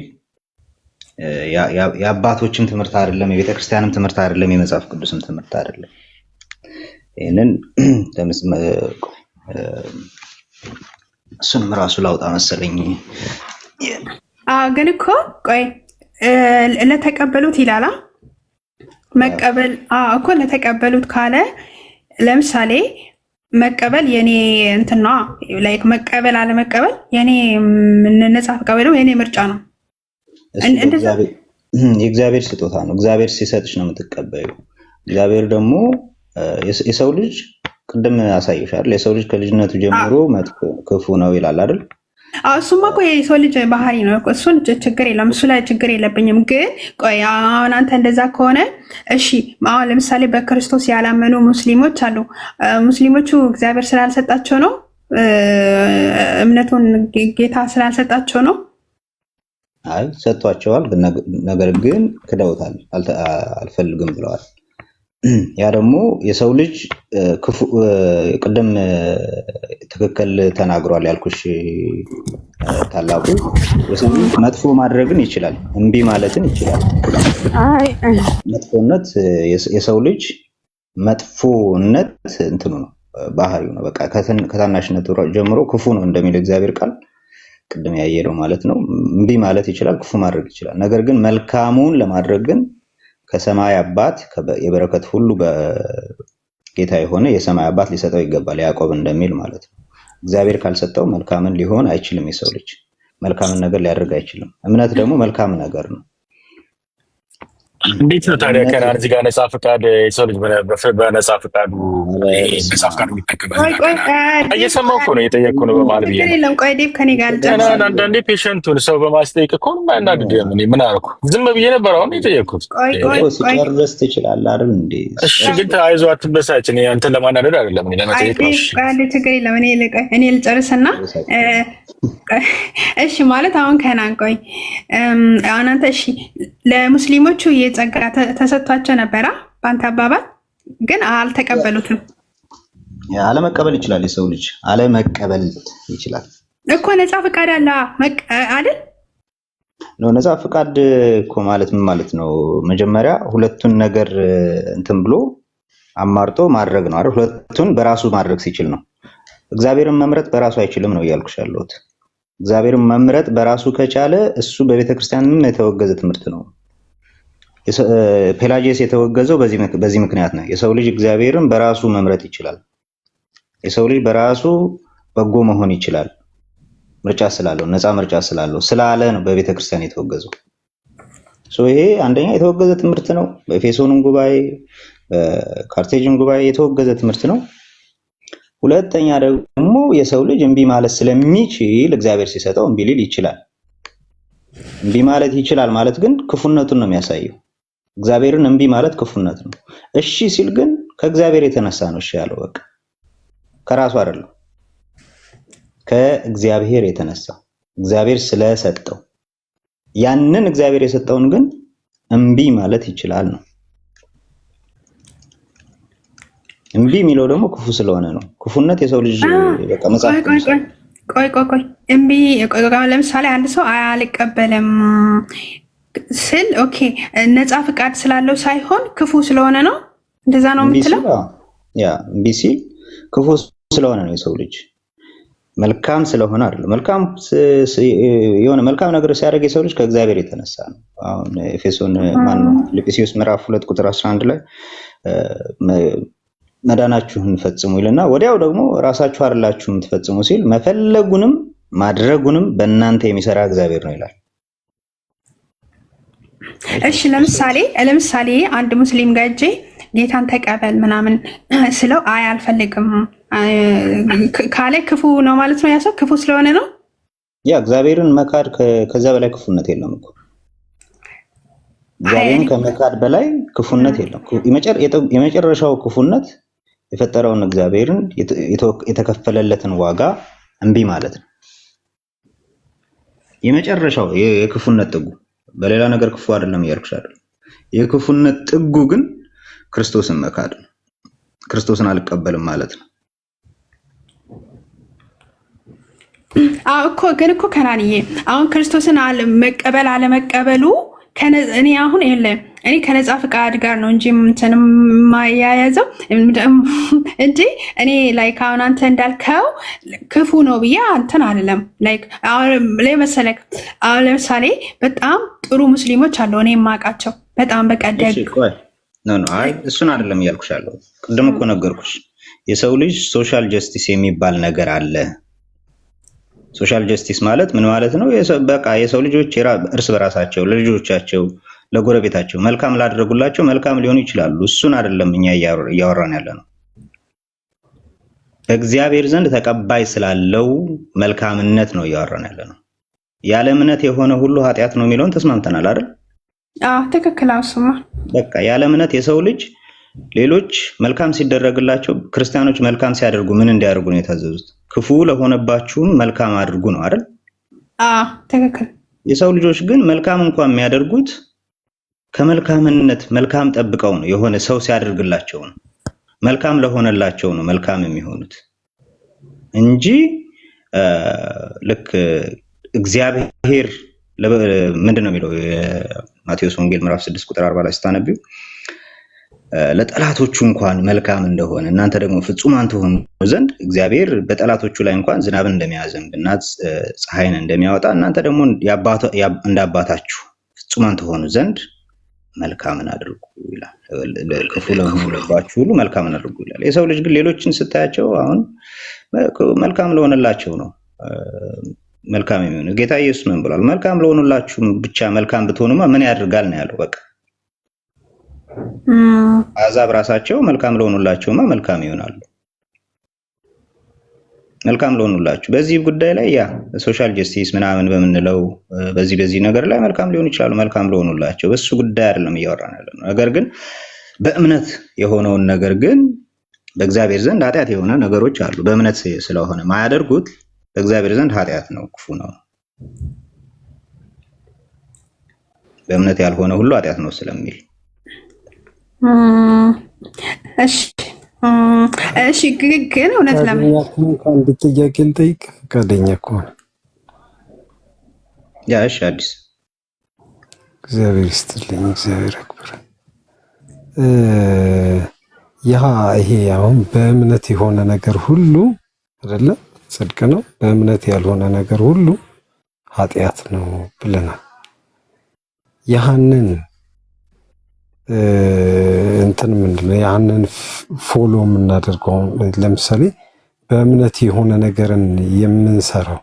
የአባቶችም ትምህርት አይደለም፣ የቤተ ክርስቲያንም ትምህርት አይደለም፣ የመጽሐፍ ቅዱስም ትምህርት አይደለም። ይህንን እሱንም ራሱ ላውጣ መሰለኝ። ግን እኮ ቆይ ለተቀበሉት ይላላ መቀበል እኮ ለተቀበሉት ካለ ለምሳሌ መቀበል የኔ እንትን ነው። ላይክ መቀበል አለመቀበል የኔ ነፃ ፈቃድ ነው፣ የኔ ምርጫ ነው። የእግዚአብሔር ስጦታ ነው። እግዚአብሔር ሲሰጥሽ ነው የምትቀበዩ። እግዚአብሔር ደግሞ የሰው ልጅ ቅድም አሳይሻል። የሰው ልጅ ከልጅነቱ ጀምሮ መጥፎ ክፉ ነው ይላል አይደል? እሱማ እኮ የሰው ልጅ ባህሪ ነው። እሱን ችግር የለም፣ እሱ ላይ ችግር የለብኝም። ግን ቆይ አሁን አንተ እንደዛ ከሆነ እሺ፣ አሁን ለምሳሌ በክርስቶስ ያላመኑ ሙስሊሞች አሉ። ሙስሊሞቹ እግዚአብሔር ስላልሰጣቸው ነው፣ እምነቱን ጌታ ስላልሰጣቸው ነው። አይ ሰጥቷቸዋል፣ ነገር ግን ክደውታል፣ አልፈልግም ብለዋል። ያ ደግሞ የሰው ልጅ ቅድም ትክክል ተናግሯል ያልኩሽ ታላቁ የሰው ልጅ መጥፎ ማድረግን ይችላል፣ እምቢ ማለትን ይችላል። መጥፎነት የሰው ልጅ መጥፎነት እንትኑ ነው፣ ባህሪው ነው። በቃ ከታናሽነቱ ጀምሮ ክፉ ነው እንደሚል እግዚአብሔር ቃል ቅድም ያየለው ማለት ነው። እምቢ ማለት ይችላል፣ ክፉ ማድረግ ይችላል። ነገር ግን መልካሙን ለማድረግ ግን ከሰማይ አባት የበረከት ሁሉ ጌታ የሆነ የሰማይ አባት ሊሰጠው ይገባል፣ ያዕቆብ እንደሚል ማለት ነው። እግዚአብሔር ካልሰጠው መልካምን ሊሆን አይችልም። የሰው ልጅ መልካምን ነገር ሊያደርግ አይችልም። እምነት ደግሞ መልካም ነገር ነው። እንዴት ነው ታዲያ ከናን እዚህ ጋር ነፃ ፈቃድ የሰው ልጅ በነፃ ፈቃዱ ነፃ ፈቃድ የሚጠቀምበት? እየሰማሁ እኮ ነው የጠየቅኩ ነው በማለት ብዬ ነው። ቆይ ዴቭ ከኔ ጋር አንዳንዴ ፔሸንቱን ሰው በማስጠየቅ እኮ አያናድድም። እኔ ምን አልኩ? ዝም ብዬ ነበር አሁን የጠየቅኩት። ሲጨርስ ትችላለህ አይደል እንዴ? እሺ ግን አይዞህ አትበሳጭ። እኔ አንተን ለማናደድ አይደለም፣ እኔ ለመጠየቅ ነው። ችግር የለም። እኔ ልጨርስና እሺ ማለት አሁን ከናን ቆይ አሁን አንተ እሺ ለሙስሊሞቹ የጸጋ ተሰጥቷቸው ነበራ በአንተ አባባል ግን አልተቀበሉትም። አለመቀበል ይችላል፣ የሰው ልጅ አለመቀበል ይችላል እኮ። ነፃ ፈቃድ አለ አይደል? ነፃ ፈቃድ እኮ ማለት ምን ማለት ነው? መጀመሪያ ሁለቱን ነገር እንትን ብሎ አማርጦ ማድረግ ነው አይደል? ሁለቱን በራሱ ማድረግ ሲችል ነው። እግዚአብሔርን መምረጥ በራሱ አይችልም ነው እያልኩሽ ያለሁት። እግዚአብሔርን መምረጥ በራሱ ከቻለ እሱ በቤተክርስቲያንም የተወገዘ ትምህርት ነው። ፔላጂየስ የተወገዘው በዚህ ምክንያት ነው። የሰው ልጅ እግዚአብሔርን በራሱ መምረጥ ይችላል። የሰው ልጅ በራሱ በጎ መሆን ይችላል፣ ምርጫ ስላለው፣ ነፃ ምርጫ ስላለው ስላለ ነው በቤተክርስቲያን የተወገዘው። ይሄ አንደኛ የተወገዘ ትምህርት ነው። በኤፌሶንም ጉባኤ በካርቴጅን ጉባኤ የተወገዘ ትምህርት ነው። ሁለተኛ ደግሞ የሰው ልጅ እምቢ ማለት ስለሚችል እግዚአብሔር ሲሰጠው እምቢ ሊል ይችላል። እምቢ ማለት ይችላል ማለት ግን ክፉነቱን ነው የሚያሳየው። እግዚአብሔርን እምቢ ማለት ክፉነት ነው። እሺ ሲል ግን ከእግዚአብሔር የተነሳ ነው እሺ ያለው። በቃ ከራሱ አይደለም፣ ከእግዚአብሔር የተነሳ እግዚአብሔር ስለሰጠው፣ ያንን እግዚአብሔር የሰጠውን ግን እምቢ ማለት ይችላል ነው። እምቢ የሚለው ደግሞ ክፉ ስለሆነ ነው። ክፉነት የሰው ልጅ በቃ መጽሐፍ ቆይ እምቢ ለምሳሌ አንድ ሰው አልቀበልም ስል ኦኬ ነፃ ፍቃድ ስላለው ሳይሆን ክፉ ስለሆነ ነው። እንደዛ ነው የምትለው? ያ እምቢ ሲል ክፉ ስለሆነ ነው። የሰው ልጅ መልካም ስለሆነ አይደለም። የሆነ መልካም ነገር ሲያደርግ የሰው ልጅ ከእግዚአብሔር የተነሳ ነው። አሁን ኤፌሶን ፊልጵስዩስ ምዕራፍ 2 ቁጥር 11 ላይ መዳናችሁን ፈጽሙ ይልና ወዲያው ደግሞ ራሳችሁ አይደላችሁም የምትፈጽሙ ሲል መፈለጉንም ማድረጉንም በእናንተ የሚሰራ እግዚአብሔር ነው ይላል። እሺ ለምሳሌ አንድ ሙስሊም ጋር ሄጄ ጌታን ተቀበል ምናምን ስለው አይ አልፈልግም ካለ ክፉ ነው ማለት ነው። ያ ሰው ክፉ ስለሆነ ነው። ያ እግዚአብሔርን መካድ ከዛ በላይ ክፉነት የለም እኮ። እግዚአብሔርን ከመካድ በላይ ክፉነት የለም። የመጨረሻው ክፉነት የፈጠረውን እግዚአብሔርን የተከፈለለትን ዋጋ እምቢ ማለት ነው። የመጨረሻው የክፉነት ጥጉ። በሌላ ነገር ክፉ አይደለም እያልኩሽ አይደለም። የክፉነት ጥጉ ግን ክርስቶስን መካድ ነው። ክርስቶስን አልቀበልም ማለት ነው። እኮ ግን እኮ ከናንዬ አሁን ክርስቶስን መቀበል አለመቀበሉ እኔ አሁን እኔ ከነፃ ፍቃድ ጋር ነው እንጂ እንትንም ማያያዘው እንጂ እኔ ላይክ አሁን አንተ እንዳልከው ክፉ ነው ብዬ አንተን አይደለም። ላይክ አሁን ለመሰለክ አሁን ለምሳሌ በጣም ጥሩ ሙስሊሞች አሉ እኔ የማውቃቸው በጣም በቃ ደግ አይ እሱን አይደለም እያልኩሽ ያለው። ቅድም እኮ ነገርኩሽ የሰው ልጅ ሶሻል ጀስቲስ የሚባል ነገር አለ። ሶሻል ጀስቲስ ማለት ምን ማለት ነው? በቃ የሰው ልጆች እርስ በራሳቸው ለልጆቻቸው፣ ለጎረቤታቸው መልካም ላደረጉላቸው መልካም ሊሆኑ ይችላሉ። እሱን አይደለም እኛ እያወራን ያለ ነው። በእግዚአብሔር ዘንድ ተቀባይ ስላለው መልካምነት ነው እያወራን ያለ ነው። ያለ እምነት የሆነ ሁሉ ኃጢአት ነው የሚለውን ተስማምተናል አይደል? አዎ ትክክል። አውሱማ በቃ ያለ እምነት የሰው ልጅ ሌሎች መልካም ሲደረግላቸው ክርስቲያኖች መልካም ሲያደርጉ ምን እንዲያደርጉ ነው የታዘዙት? ክፉ ለሆነባችሁም መልካም አድርጉ ነው አይደል? አዎ ትክክል። የሰው ልጆች ግን መልካም እንኳን የሚያደርጉት ከመልካምነት መልካም ጠብቀው ነው። የሆነ ሰው ሲያደርግላቸው ነው መልካም ለሆነላቸው ነው መልካም የሚሆኑት እንጂ ልክ እግዚአብሔር ምንድነው የሚለው የማቴዎስ ወንጌል ምዕራፍ 6 ቁጥር 40 ላይ ስታነቢው ለጠላቶቹ እንኳን መልካም እንደሆነ እናንተ ደግሞ ፍጹማን ትሆኑ ዘንድ እግዚአብሔር በጠላቶቹ ላይ እንኳን ዝናብን እንደሚያዘንብና ፀሐይን እንደሚያወጣ እናንተ ደግሞ እንደ አባታችሁ ፍጹማን ትሆኑ ዘንድ መልካምን አድርጉ ይላል። ክፉ ለሆነባችሁ ሁሉ መልካምን አድርጉ ይላል። የሰው ልጅ ግን ሌሎችን ስታያቸው አሁን መልካም ለሆነላቸው ነው መልካም የሚሆነው። ጌታ ኢየሱስ ምን ብሏል? መልካም ለሆኑላችሁ ብቻ መልካም ብትሆኑማ ምን ያደርጋል ነው ያለው። በቃ አሕዛብ ራሳቸው መልካም ለሆኑላቸውማ መልካም ይሆናሉ። መልካም ለሆኑላችሁ በዚህ ጉዳይ ላይ ያ ሶሻል ጀስቲስ ምናምን በምንለው በዚህ ነገር ላይ መልካም ሊሆኑ ይችላሉ። መልካም ለሆኑላቸው በሱ ጉዳይ አይደለም እያወራን ያለነው። ነገር ግን በእምነት የሆነውን ነገር ግን በእግዚአብሔር ዘንድ ኃጢአት የሆነ ነገሮች አሉ። በእምነት ስለሆነ ማያደርጉት በእግዚአብሔር ዘንድ ኃጢአት ነው፣ ክፉ ነው። በእምነት ያልሆነ ሁሉ ኃጢአት ነው ስለሚል እሺ ግን እውነት ለምን አንድ ጥያቄ ልጠይቅ ፈቃደኛ ከሆነ? ያ እሺ አዲስ እግዚአብሔር ይስጥልኝ፣ እግዚአብሔር ያክብር። ይሄ አሁን በእምነት የሆነ ነገር ሁሉ አይደለ ጽድቅ ነው፣ በእምነት ያልሆነ ነገር ሁሉ ኃጢአት ነው ብለናል። ያንን እንትን ምንድነው ያንን ፎሎ የምናደርገው? ለምሳሌ በእምነት የሆነ ነገርን የምንሰራው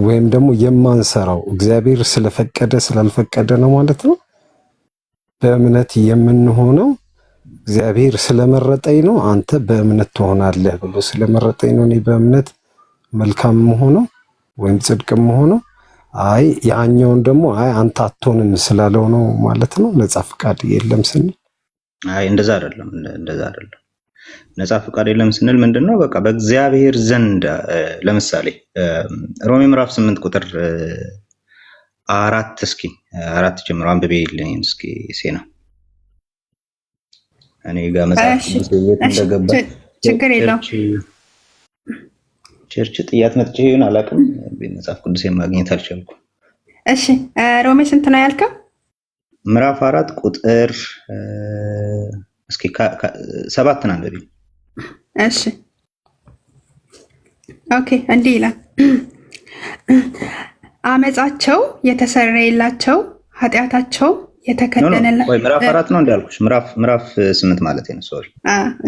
ወይም ደግሞ የማንሰራው እግዚአብሔር ስለፈቀደ ስላልፈቀደ ነው ማለት ነው። በእምነት የምንሆነው እግዚአብሔር ስለመረጠኝ ነው፣ አንተ በእምነት ትሆናለህ ብሎ ስለመረጠኝ ነው እኔ በእምነት መልካም መሆነው ወይም ጽድቅ መሆነው። አይ ያኛውን ደግሞ አይ አንተ አትሆንም ስላለው ነው ማለት ነው ነፃ ፍቃድ የለም ስንል። አይ እንደዛ አይደለም። ነፃ ፍቃድ የለም ስንል ምንድነው? በቃ በእግዚአብሔር ዘንድ ለምሳሌ ሮሜ ምዕራፍ 8 ቁጥር 4 እስኪ 4 ጀምሮ አንብቤልኝ እስኪ ሴና እኔ ጋር መጽሐፍ እንደገባ ችግር የለውም። ቸርች ጥያት መጥቼ ይሁን አላውቅም፣ መጽሐፍ ቅዱስ ማግኘት አልቻልኩም። እሺ ሮሜ ስንት ነው ያልከው? ምዕራፍ 4 ቁጥር እስኪ 7 አንብቢ። እሺ ኦኬ፣ እንዲህ ይላል አመጻቸው የተሰረየላቸው ኃጢአታቸው የተከደነላቸው። ወይ ምዕራፍ 4 ነው እንዳልኩሽ፣ ምዕራፍ 8 ማለት ነው። ሶሪ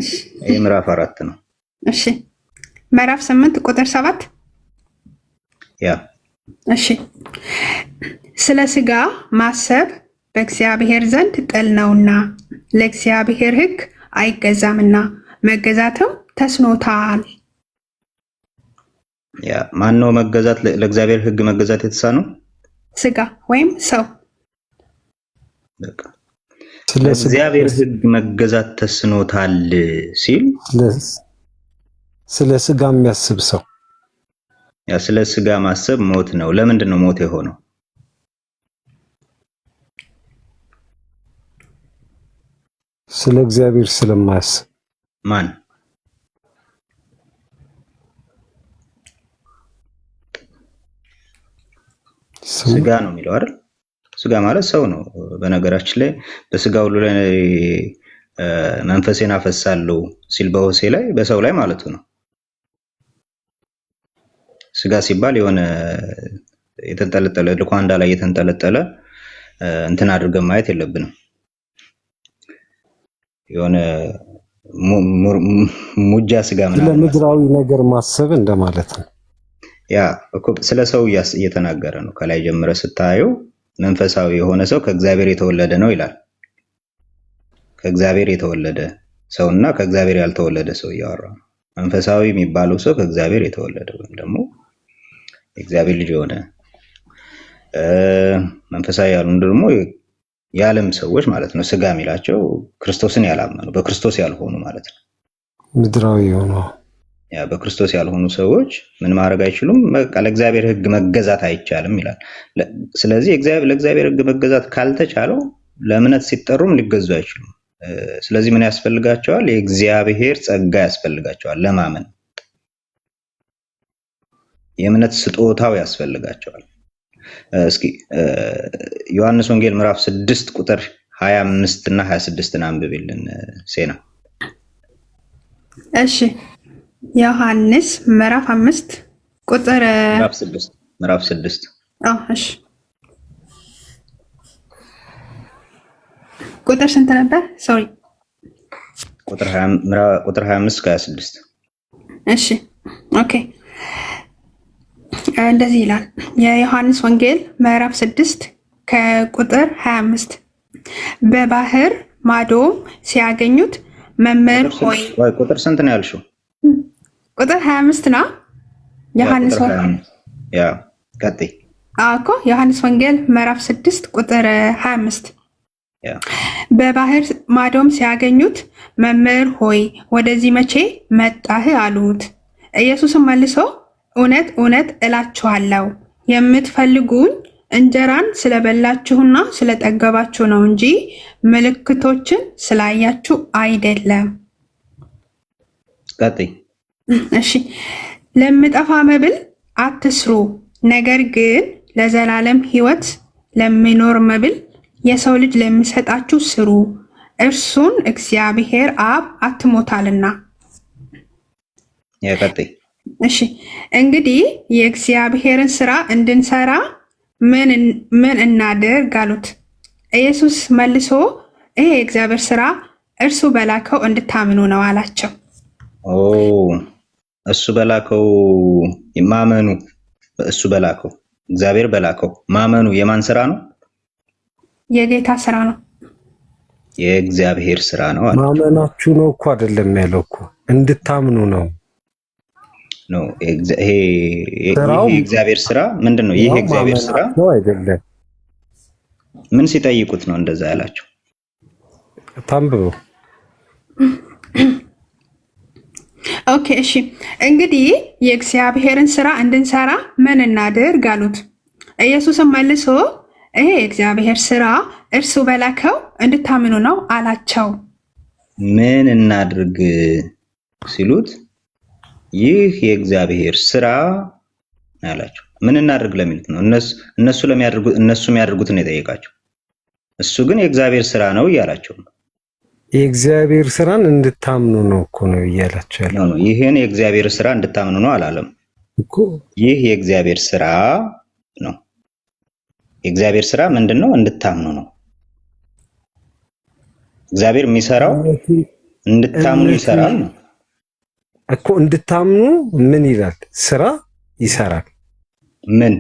እሺ፣ ይሄ ምዕራፍ 4 ነው። እሺ ምዕራፍ 8 ቁጥር 7 ያ እሺ። ስለ ሥጋ ማሰብ በእግዚአብሔር ዘንድ ጥል ነውና ለእግዚአብሔር ሕግ አይገዛምና መገዛትም ተስኖታል። ያ ማን ነው መገዛት? ለእግዚአብሔር ሕግ መገዛት የተሳነው ሥጋ ወይም ሰው። በቃ ስለ እግዚአብሔር ሕግ መገዛት ተስኖታል ሲል ስለ ሥጋ የሚያስብ ሰው ያ ስለ ሥጋ ማሰብ ሞት ነው። ለምንድን ነው ሞት የሆነው? ስለ እግዚአብሔር ስለማያስብ። ማን? ሥጋ ነው የሚለው አይደል? ሥጋ ማለት ሰው ነው። በነገራችን ላይ በሥጋ ሁሉ ላይ መንፈሴን አፈሳለሁ ሲል በሆሴዕ ላይ በሰው ላይ ማለቱ ነው። ሥጋ ሲባል የሆነ የተንጠለጠለ ልኳንዳ ላይ የተንጠለጠለ እንትን አድርገን ማየት የለብንም። የሆነ ሙጃ ስጋ ስለ ምድራዊ ነገር ማሰብ እንደማለት ነው። ያ እኮ ስለ ሰው እየተናገረ ነው። ከላይ ጀምረ ስታየው መንፈሳዊ የሆነ ሰው ከእግዚአብሔር የተወለደ ነው ይላል። ከእግዚአብሔር የተወለደ ሰውና ከእግዚአብሔር ያልተወለደ ሰው እያወራ ነው። መንፈሳዊ የሚባለው ሰው ከእግዚአብሔር የተወለደ ወይም ደግሞ የእግዚአብሔር ልጅ የሆነ መንፈሳዊ ያልሆኑ ደግሞ የዓለም ሰዎች ማለት ነው። ስጋ የሚላቸው ክርስቶስን ያላመኑ በክርስቶስ ያልሆኑ ማለት ነው። ምድራዊ የሆኑ ያ በክርስቶስ ያልሆኑ ሰዎች ምን ማድረግ አይችሉም። በቃ ለእግዚአብሔር ሕግ መገዛት አይቻልም ይላል። ስለዚህ ለእግዚአብሔር ሕግ መገዛት ካልተቻለው ለእምነት ሲጠሩም ሊገዙ አይችሉም። ስለዚህ ምን ያስፈልጋቸዋል? የእግዚአብሔር ጸጋ ያስፈልጋቸዋል። ለማመን የእምነት ስጦታው ያስፈልጋቸዋል። እስኪ ዮሐንስ ወንጌል ምዕራፍ 6 ቁጥር 25 እና 26 አንብብልን ሴና። እሺ ዮሐንስ ምዕራፍ 5 ቁጥር ምዕራፍ 6 እሺ ቁጥር ስንት ነበር? ሶሪ ቁጥር 25 ከ26። እሺ ኦኬ እንደዚህ ይላል። የዮሐንስ ወንጌል ምዕራፍ 6 ከቁጥር 25 በባህር ማዶም ሲያገኙት መምህር ሆይ። ቁጥር ስንት ነው ያልሽው? ቁጥር 25 ነው። ዮሐንስ ያ ቀጥይ እኮ ዮሐንስ ወንጌል ምዕራፍ 6 ቁጥር 25 በባህር ማዶም ሲያገኙት መምህር ሆይ ወደዚህ መቼ መጣህ አሉት። ኢየሱስም መልሶ እውነት እውነት እላችኋለሁ የምትፈልጉኝ እንጀራን ስለበላችሁና ስለጠገባችሁ ነው እንጂ ምልክቶችን ስላያችሁ አይደለም። ቀጥይ። እሺ ለሚጠፋ መብል አትስሩ፣ ነገር ግን ለዘላለም ሕይወት ለሚኖር መብል የሰው ልጅ ለሚሰጣችሁ ስሩ፣ እርሱን እግዚአብሔር አብ አትሞታልና። ቀጥይ። እሺ እንግዲህ የእግዚአብሔርን ስራ እንድንሰራ ምን እናድርግ አሉት። ኢየሱስ መልሶ ይሄ የእግዚአብሔር ስራ እርሱ በላከው እንድታምኑ ነው አላቸው። እሱ በላከው ማመኑ፣ እሱ በላከው እግዚአብሔር በላከው ማመኑ የማን ስራ ነው? የጌታ ስራ ነው። የእግዚአብሔር ስራ ነው። ማመናችሁ ነው እኮ አይደለም ያለው እኮ እንድታምኑ ነው። ይሄ የእግዚአብሔር ስራ ምንድን ነው? ይህ የእግዚአብሔር ስራ ነው አይደለም? ምን ሲጠይቁት ነው እንደዛ ያላቸው? ታንብበው። ኦኬ እሺ እንግዲህ የእግዚአብሔርን ስራ እንድንሰራ ምን እናድርግ አሉት። ኢየሱስም መልሶ ይሄ የእግዚአብሔር ስራ እርሱ በላከው እንድታምኑ ነው አላቸው። ምን እናድርግ ሲሉት ይህ የእግዚአብሔር ስራ አላቸው። ምን እናድርግ ለሚሉት ነው። እነሱ የሚያደርጉትን የጠየቃቸው፣ እሱ ግን የእግዚአብሔር ስራ ነው እያላቸው ነው። የእግዚአብሔር ስራን እንድታምኑ ነው እኮ ነው እያላቸው ያለው። ይህን የእግዚአብሔር ስራ እንድታምኑ ነው አላለም እኮ። ይህ የእግዚአብሔር ስራ ነው። የእግዚአብሔር ስራ ምንድን ነው? እንድታምኑ ነው። እግዚአብሔር የሚሰራው እንድታምኑ ይሰራል ነው እኮ። እንድታምኑ ምን ይላል? ስራ ይሰራል። ምን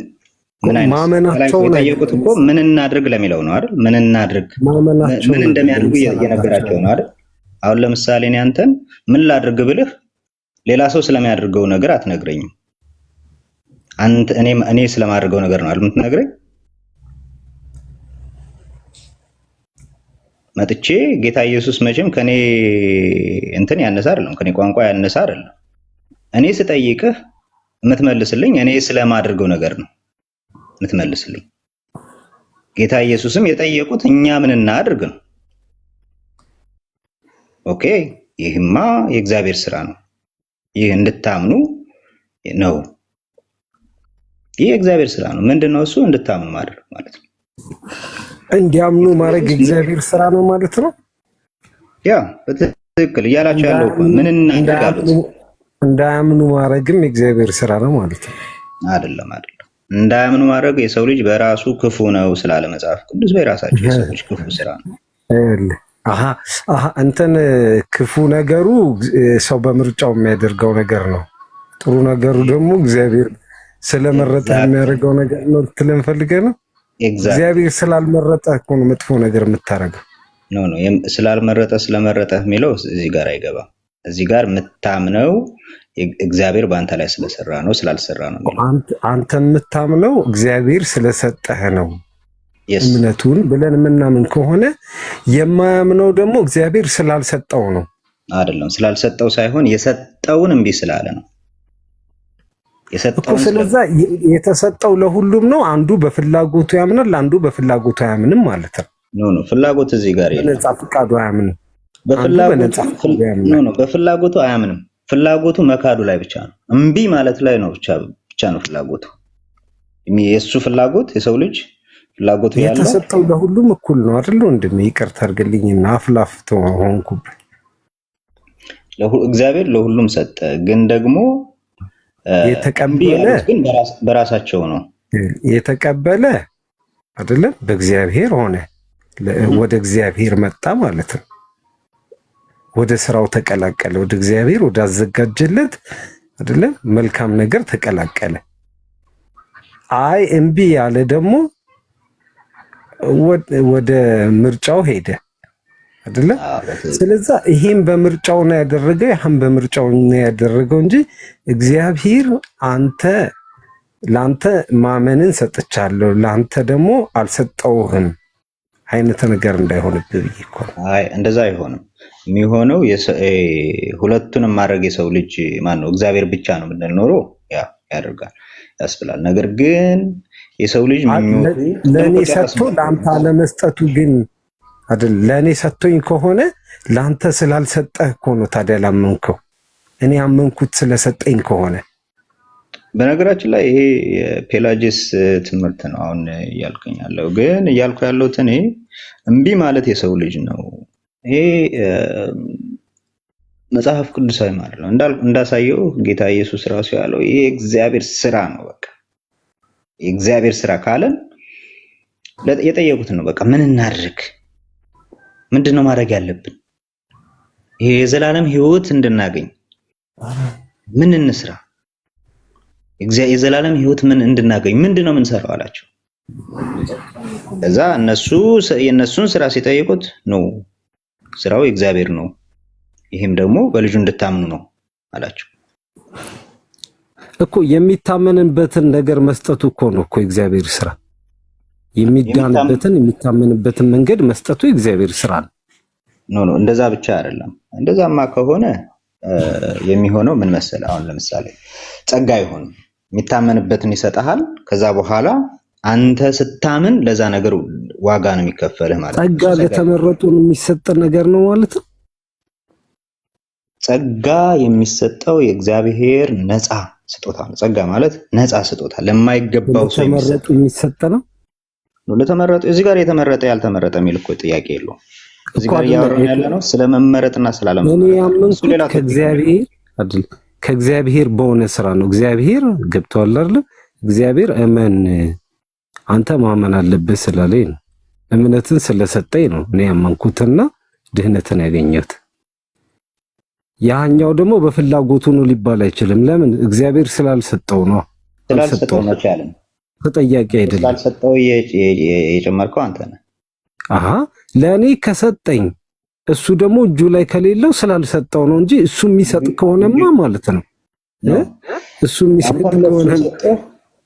ማመናቸው ላይ የጠየቁት እኮ ምን እናድርግ ለሚለው ነው አይደል? ምን እናድርግ፣ ምን እንደሚያደርጉ እየነገራቸው ነው አይደል? አሁን ለምሳሌ እኔ አንተን ምን ላድርግ ብልህ ሌላ ሰው ስለሚያደርገው ነገር አትነግረኝም። እኔ ስለማደርገው ነገር ነው አይደል የምትነግረኝ? መጥቼ ጌታ ኢየሱስ መቼም ከኔ እንትን ያነሳ አይደለም፣ ከኔ ቋንቋ ያነሳ አይደለም። እኔ ስጠይቅህ የምትመልስልኝ እኔ ስለማደርገው ነገር ነው የምትመልስልኝ። ጌታ ኢየሱስም የጠየቁት እኛ ምን እናድርግ ነው። ኦኬ ይህማ የእግዚአብሔር ስራ ነው። ይህ እንድታምኑ ነው። ይህ የእግዚአብሔር ስራ ነው። ምንድነው እሱ? እንድታምኑ ማድረግ ማለት ነው። እንዲያምኑ ማድረግ እግዚአብሔር ስራ ነው ማለት ነው። ያ በትክክል እያላቸው ያለው ምን እናደርጋሉት? እንዳያምኑ ማድረግም የእግዚአብሔር ስራ ነው ማለት ነው። አይደለም። እንዳያምኑ ማድረግ የሰው ልጅ በራሱ ክፉ ነው ስላለ መጽሐፍ ቅዱስ በራሳቸው የሰው ልጅ ክፉ ስራ ነው። እንትን ክፉ ነገሩ ሰው በምርጫው የሚያደርገው ነገር ነው። ጥሩ ነገሩ ደግሞ እግዚአብሔር ስለመረጠ የሚያደርገው ነገር ነው ልትለን ፈልገህ ነው? እግዚአብሔር ስላልመረጠ እኮ ነው መጥፎ ነገር የምታደርገው። ኖ ስላልመረጠ ስለመረጠ የሚለው እዚህ ጋር አይገባም። እዚህ ጋር የምታምነው እግዚአብሔር በአንተ ላይ ስለሰራ ነው ስላልሰራ ነው። አንተ የምታምነው እግዚአብሔር ስለሰጠህ ነው እምነቱን ብለን የምናምን ከሆነ የማያምነው ደግሞ እግዚአብሔር ስላልሰጠው ነው። አይደለም፣ ስላልሰጠው ሳይሆን የሰጠውን እምቢ ስላለ ነው የሰጠው። ስለዛ የተሰጠው ለሁሉም ነው። አንዱ በፍላጎቱ ያምናል፣ አንዱ በፍላጎቱ አያምንም ማለት ነው። ኖ ፍላጎት እዚህ ጋር የለም። በነፃ ፈቃዱ አያምንም። በፍላጎቱ አያምንም። ፍላጎቱ መካዱ ላይ ብቻ ነው። እምቢ ማለት ላይ ነው ብቻ ነው ፍላጎቱ። የሱ ፍላጎት የሰው ልጅ ፍላጎቱ ያለው የተሰጠው ለሁሉም እኩል ነው አይደል? ወንድሜ ይቅርታ አድርግልኝና አፍላፍቶ ሆንኩብህ። እግዚአብሔር ለሁሉም ሰጠ፣ ግን ደግሞ የተቀበለ ግን በራሳቸው ነው የተቀበለ አይደለም። በእግዚአብሔር ሆነ ወደ እግዚአብሔር መጣ ማለት ነው። ወደ ስራው ተቀላቀለ፣ ወደ እግዚአብሔር ወደ አዘጋጀለት አይደለም መልካም ነገር ተቀላቀለ። አይ እምቢ ያለ ደግሞ ወደ ምርጫው ሄደ አይደለም። ስለዛ ይሄን በምርጫው ነው ያደረገው፣ ያህን በምርጫው ነው ያደረገው እንጂ እግዚአብሔር ላንተ ማመንን ሰጥቻለሁ ላንተ ደግሞ አልሰጠውህም አይነት ነገር እንዳይሆንብህ ብዬ እኮ ነው። አይ እንደዛ አይሆንም። የሚሆነው ሁለቱንም ማድረግ የሰው ልጅ ማን ነው እግዚአብሔር ብቻ ነው ብንል ኖሮ ያደርጋል ያስብላል። ነገር ግን የሰው ልጅ ለእኔ ሰጥቶ ለአንተ አለመስጠቱ ግን አይደል? ለእኔ ሰጥቶኝ ከሆነ ለአንተ ስላልሰጠህ እኮ ነው ታዲያ ላመንከው። እኔ ያመንኩት ስለሰጠኝ ከሆነ በነገራችን ላይ ይሄ የፔላጂስ ትምህርት ነው አሁን እያልኩኝ ያለው። ግን እያልኩ ያለሁት እኔ እምቢ ማለት የሰው ልጅ ነው። ይሄ መጽሐፍ ቅዱሳዊ ማለት ነው። እንዳሳየው ጌታ ኢየሱስ ራሱ ያለው ይሄ የእግዚአብሔር ስራ ነው። በቃ የእግዚአብሔር ስራ ካለን የጠየቁትን ነው። በቃ ምን እናድርግ? ምንድነው ማድረግ ያለብን? ይሄ የዘላለም ህይወት እንድናገኝ ምን እንስራ? የዘላለም ህይወት ምን እንድናገኝ ምንድነው የምንሰራው አላቸው። ከዛ የነሱን ስራ ሲጠይቁት ነው ስራው የእግዚአብሔር ነው፣ ይሄም ደግሞ በልጁ እንድታምኑ ነው አላቸው። እኮ የሚታመንበትን ነገር መስጠቱ እኮ ነው እኮ የእግዚአብሔር ስራ። የሚታመንበትን መንገድ መስጠቱ የእግዚአብሔር ስራ ነው። ኖ እንደዛ ብቻ አይደለም። እንደዛማ ከሆነ የሚሆነው ምን መሰለህ? አሁን ለምሳሌ ጸጋ ይሆን የሚታመንበትን ይሰጣል። ከዛ በኋላ አንተ ስታምን ለዛ ነገር ዋጋ ነው የሚከፈልህ ማለት ነው። ጸጋ ለተመረጡ የሚሰጥ ነገር ነው ማለት ነው። ጸጋ የሚሰጠው የእግዚአብሔር ነፃ ስጦታ ነው። ጸጋ ማለት ነፃ ስጦታ ለማይገባው ሰው የሚሰጥ ነው። ለተመረጡ እዚህ ጋር የተመረጠ ያልተመረጠ የሚል እኮ ጥያቄ የለውም። እዚህ ጋር እያወራን ያለ ነው ስለመመረጥና ስላለመመረጥ። እኔ ያመንኩት ከእግዚአብሔር በሆነ ስራ ነው። እግዚአብሔር ገብቷል አይደል? እግዚአብሔር እመን አንተ ማመን አለብህ ስላለኝ ነው። እምነትን ስለሰጠኝ ነው እኔ ያመንኩትና ድህነትን ያገኘሁት። ያኛው ደግሞ በፍላጎቱ ነው ሊባል አይችልም። ለምን? እግዚአብሔር ስላልሰጠው ነው። ስላልሰጠው ነው ያለን ተጠያቂ አይደለም። ስላልሰጠው የጨመርከው አንተ ነህ። ለእኔ ከሰጠኝ እሱ ደግሞ እጁ ላይ ከሌለው ስላልሰጠው ነው እንጂ እሱ የሚሰጥ ከሆነማ ማለት ነው። እሱ የሚሰጥ ከሆነ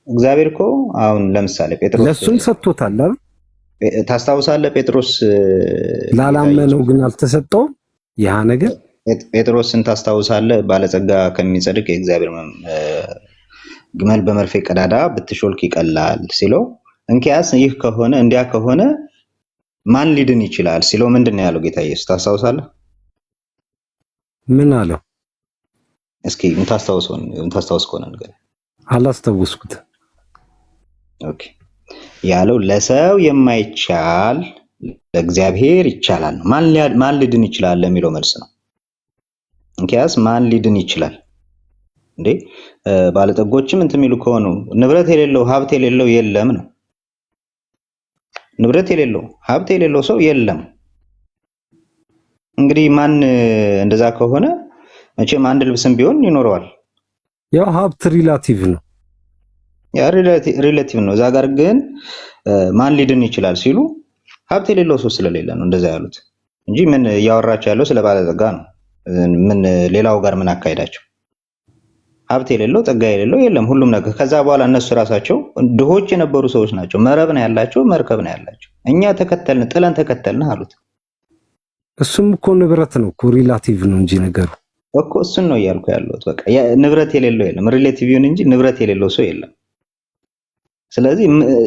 እግዚአብሔር እኮ አሁን ለምሳሌ ጴጥሮስ ለሱም ሰጥቶታል አይደል? ታስታውሳለህ? ጴጥሮስ ላላመነው ግን አልተሰጠውም ያ ነገር። ጴጥሮስን ታስታውሳለህ? ባለጸጋ ከሚጸድቅ የእግዚአብሔር ግመል በመርፌ ቀዳዳ ብትሾልክ ይቀላል ሲለው፣ እንኪያስ ይህ ከሆነ እንዲያ ከሆነ ማን ሊድን ይችላል ሲለው ምንድን ነው ያለው ጌታ ኢየሱስ? ታስታውሳለህ? ምን አለው? እስኪ የምታስታውስ ከሆነ ነገር። አላስታውስኩት። ኦኬ ያለው ለሰው የማይቻል ለእግዚአብሔር ይቻላል ነው። ማን ሊድን ይችላል ለሚለው መልስ ነው። እንኪያስ ማን ሊድን ይችላል እንዴ? ባለጠጎችም እንትን የሚሉ ከሆኑ ንብረት የሌለው ሀብት የሌለው የለም ነው። ንብረት የሌለው ሀብት የሌለው ሰው የለም። እንግዲህ ማን እንደዛ ከሆነ መቼም አንድ ልብስም ቢሆን ይኖረዋል። ያው ሀብት ሪላቲቭ ነው። ያ ሪሌቲቭ ነው። እዛ ጋር ግን ማን ሊድን ይችላል ሲሉ ሀብት የሌለው ሰው ስለሌለ ነው እንደዛ ያሉት እንጂ ምን እያወራቸው ያለው ስለ ባለጸጋ ነው። ምን ሌላው ጋር ምን አካሄዳቸው? ሀብት የሌለው ጸጋ የሌለው የለም፣ ሁሉም ነገር። ከዛ በኋላ እነሱ ራሳቸው ድሆች የነበሩ ሰዎች ናቸው። መረብ ነው ያላቸው፣ መርከብ ነው ያላቸው። እኛ ተከተልን፣ ጥለን ተከተልን አሉት። እሱም እኮ ንብረት ነው እኮ ሪላቲቭ ነው እንጂ ነገሩ እኮ እሱን ነው እያልኩ ያለሁት። በቃ ንብረት የሌለው የለም፣ ሪሌቲቭ ይሁን እንጂ ንብረት የሌለው ሰው የለም። ስለዚህ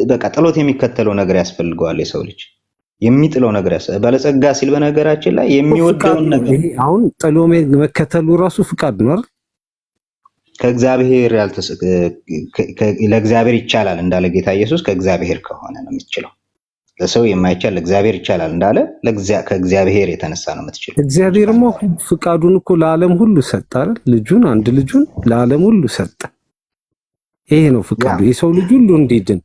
በቃ ጥሎት የሚከተለው ነገር ያስፈልገዋል። የሰው ልጅ የሚጥለው ነገር ባለጸጋ ሲል በነገራችን ላይ የሚወደውን ነገር አሁን ጥሎ መከተሉ ራሱ ፍቃድ ነው አይደል? ከእግዚአብሔር ለእግዚአብሔር ይቻላል እንዳለ ጌታ ኢየሱስ ከእግዚአብሔር ከሆነ ነው የምትችለው። ለሰው የማይቻል ለእግዚአብሔር ይቻላል እንዳለ ከእግዚአብሔር የተነሳ ነው የምትችለው። እግዚአብሔርማ ፍቃዱን እኮ ለዓለም ሁሉ ሰጠ አይደል? ልጁን አንድ ልጁን ለዓለም ሁሉ ሰጠ። ይሄ ነው ፍቃዱ። የሰው ልጅ ሁሉ እንዲድን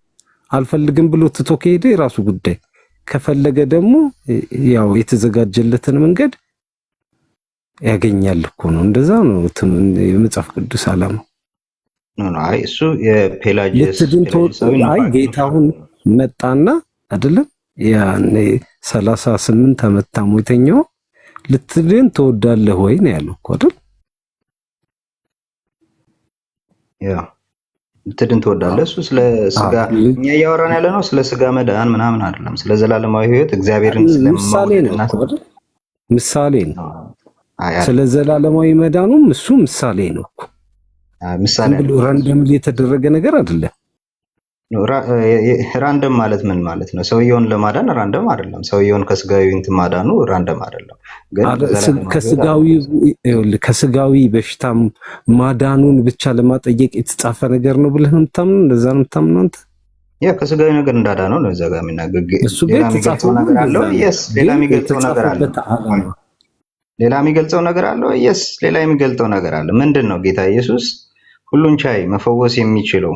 አልፈልግም ብሎ ትቶ ከሄደ የራሱ ጉዳይ፣ ከፈለገ ደግሞ ያው የተዘጋጀለትን መንገድ ያገኛል እኮ ነው። እንደዛ ነው የመጽሐፍ ቅዱስ ዓላማ። አይ እሱ የፔላጂየስ አይ ጌታሁን መጣና አይደለም ያኔ 38 ዓመት ታሞተኛው ልትድን ትወዳለህ ወይ ነው ያለው እኮ አይደል? ያ ልትድን ትወዳለህ። እሱ ስለ ስጋ እኛ እያወራን ያለ ነው ስለ ስጋ መዳን ምናምን አይደለም። ስለ ዘላለማዊ ሕይወት እግዚአብሔርን ምሳሌ ነው አይደል? ምሳሌ ነው። ስለ ዘላለማዊ መዳኑም እሱ ምሳሌ ነው እኮ። ምሳሌ ብሎ ራንደምሊ የተደረገ ነገር አይደለም። ራንደም ማለት ምን ማለት ነው? ሰውየውን ለማዳን ራንደም አይደለም። ሰውየውን ከስጋዊ እንትን ማዳኑ ራንደም አይደለም። ግን ከስጋዊ በሽታ ማዳኑን ብቻ ለማጠየቅ የተጻፈ ነገር ነው ብለህ ነው የምታምነው? እንደዛ ነው የምታምነው አንተ? ያ ከስጋዊ ነገር እንዳዳነው ነው እዛ ጋር የሚናገር። ሌላ የሚገልጸው ነገር አለው? የስ ሌላ የሚገልጸው ነገር አለ። ሌላ የሚገልጸው ነገር አለው? የስ ሌላ የሚገልጸው ነገር አለ። ምንድን ነው? ጌታ ኢየሱስ ሁሉን ቻይ መፈወስ የሚችለው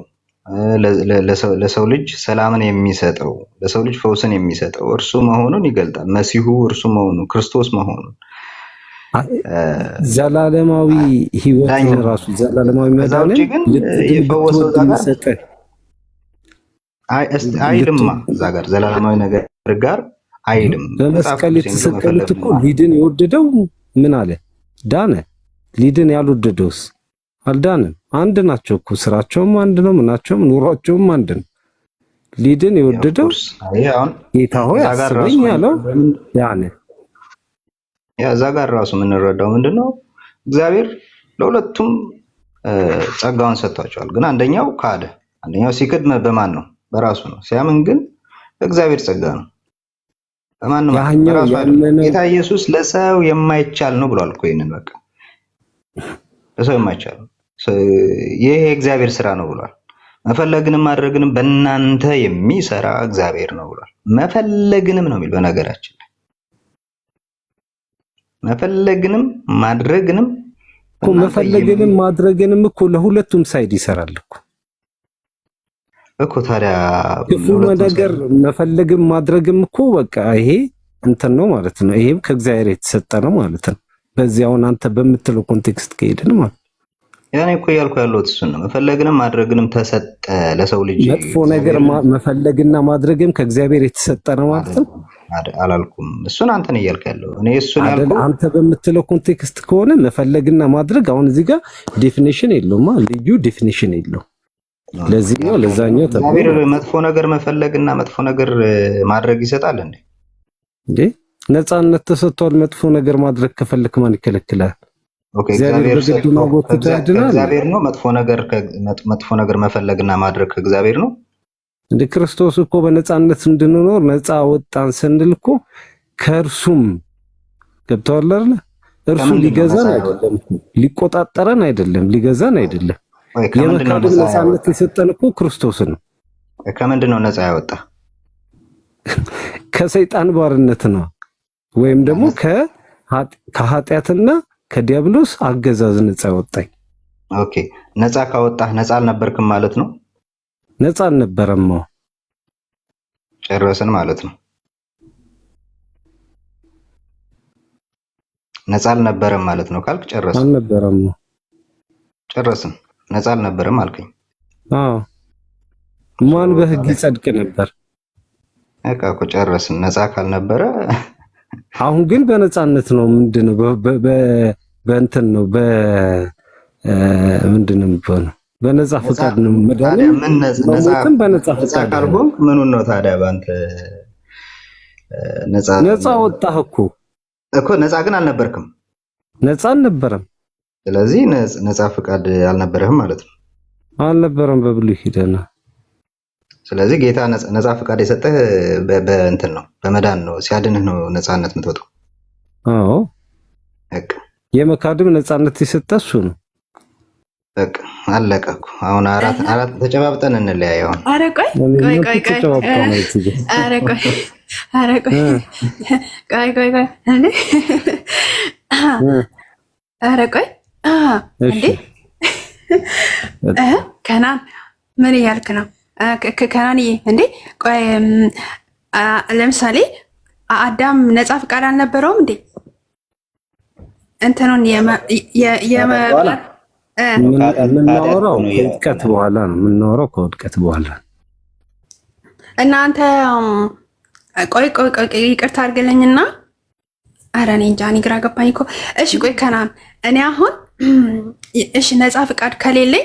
ለሰው ልጅ ሰላምን የሚሰጠው ለሰው ልጅ ፈውስን የሚሰጠው እርሱ መሆኑን ይገልጣል። መሲሁ እርሱ መሆኑን ክርስቶስ መሆኑን ዘላለማዊ ሕይወትን ራሱ ዘላለማዊ መዳንን የፈወሰው ነገር አይልማ። እዛ ጋር ዘላለማዊ ነገር ጋር አይልም። በመስቀል የተሰቀሉት እኮ ሊድን የወደደው ምን አለ? ዳነ። ሊድን ያልወደደውስ አልዳንም። አንድ ናቸው እኮ ስራቸውም አንድ ነው፣ ምናቸውም ኑሯቸውም አንድ ነው። ሊድን የወደደው ጌታ ሆይ አስበኝ ያለው ያነ ያ እዛ ጋር ራሱ የምንረዳው ምንድነው? እግዚአብሔር ለሁለቱም ጸጋውን ሰጥቷቸዋል። ግን አንደኛው ካደ። አንደኛው ሲክድ በማን ነው? በራሱ ነው። ሲያምን ግን እግዚአብሔር ጸጋ ነው። በማንም ጌታ ኢየሱስ ለሰው የማይቻል ነው ብሏል እኮ። ይሄንን በቃ ለሰው የማይቻል ይሄ የእግዚአብሔር ስራ ነው ብሏል። መፈለግንም ማድረግንም በእናንተ የሚሰራ እግዚአብሔር ነው ብሏል። መፈለግንም ነው የሚል በነገራችን ላይ መፈለግንም ማድረግንም እኮ መፈለግንም ማድረግንም እኮ ለሁለቱም ሳይድ ይሰራል እኮ ታዲያ ክፉ ነገር መፈለግም ማድረግም እኮ በቃ ይሄ እንትን ነው ማለት ነው። ይሄም ከእግዚአብሔር የተሰጠ ነው ማለት ነው። በዚያውን አንተ በምትለው ኮንቴክስት ከሄድን ማለት ያኔ እኮ ያልኩ ያለሁት እሱን ነው። መፈለግንም ማድረግንም ተሰጠ ለሰው ልጅ። መጥፎ ነገር መፈለግና ማድረግም ከእግዚአብሔር የተሰጠ ነው ማለት ነው አላልኩም። እሱን አንተ ነህ እያልክ ያለው። እኔ እሱን ያልኩ አንተ በምትለው ኮንቴክስት ከሆነ መፈለግና ማድረግ አሁን እዚህ ጋር ዴፊኒሽን የለውም፣ ልዩ ዴፊኒሽን የለውም። ለዚህ ነው ለዛኛው እግዚአብሔር መጥፎ ነገር መፈለግና መጥፎ ነገር ማድረግ ይሰጣል እንዴ? ነፃነት ተሰጥቷል። መጥፎ ነገር ማድረግ ከፈለክ ማን ይከለክላል? ኦኬ እግዚአብሔር ነው። መጥፎ ነገር መፈለግና ማድረግ ከእግዚአብሔር ነው እንደ ክርስቶስ እኮ በነፃነት እንድንኖር ነፃ ወጣን ስንል እኮ ከእርሱም ገብተዋል አይደል? እርሱ ሊገዛን አይደለም፣ ሊቆጣጠረን አይደለም፣ ሊገዛን አይደለም። የመካድ ነፃነት የሰጠን እኮ ክርስቶስን ነው። ከምንድን ነው ነፃ ያወጣ? ከሰይጣን ባርነት ነው፣ ወይም ደግሞ ከኃጢአትና ከዲያብሎስ አገዛዝ ነፃ ያወጣኝ። ኦኬ ነፃ ካወጣህ ነፃ አልነበርክም ማለት ነው? ነፃ አልነበረም። ጨረስን ማለት ነው። ነፃ አልነበረም ማለት ነው ካልክ ጨረስን። አልነበረም ነው ጨረስን። ነፃ አልነበረም አልከኝ። አዎ ማን በህግ ይጸድቅ ነበር? በቃ እኮ ጨረስን። ነፃ ካልነበረ አሁን ግን በነፃነት ነው። ምንድነው በእንትን ነው ምንድነው የሚባለው? በነፃ ፈቃድ ነው መዳን። ምን በነፃ ፈቃድ ካልሆንክ ምኑን ነው ታዲያ ባንተ ነፃ ወጣህ እኮ ነፃ ግን አልነበርክም። ነፃ አልነበረም። ስለዚህ ነፃ ፈቃድ አልነበረህም ማለት ነው። አልነበረም በብሉይ ኪዳን። ስለዚህ ጌታ ነፃ ፈቃድ የሰጠህ በእንትን ነው፣ በመዳን ነው፣ ሲያድንህ ነው ነፃነት የምትወጣው። አዎ በቃ የመካድም ነፃነት የሰጠህ እሱ ነው። በቃ አለቀ እኮ። አሁን አራት ተጨባብጠን እንለያየው። ኧረ ቆይ እንዴ ከናን ምን እያልክ ነው? ከናንዬ እንዴ ቆይ ለምሳሌ አዳም ነፃ ፈቃድ አልነበረውም እንዴ? እንትኑን የምናወራው ከውድቀት በኋላ ነው። የምናወራው ከውድቀት በኋላ እናንተ ቆይ ይቅርታ አድርግልኝና፣ ኧረ እኔ እንጃ እኔ ግራ ገባኝ እኮ። እሺ ቆይ ከናን እኔ አሁን እሺ ነፃ ፈቃድ ከሌለኝ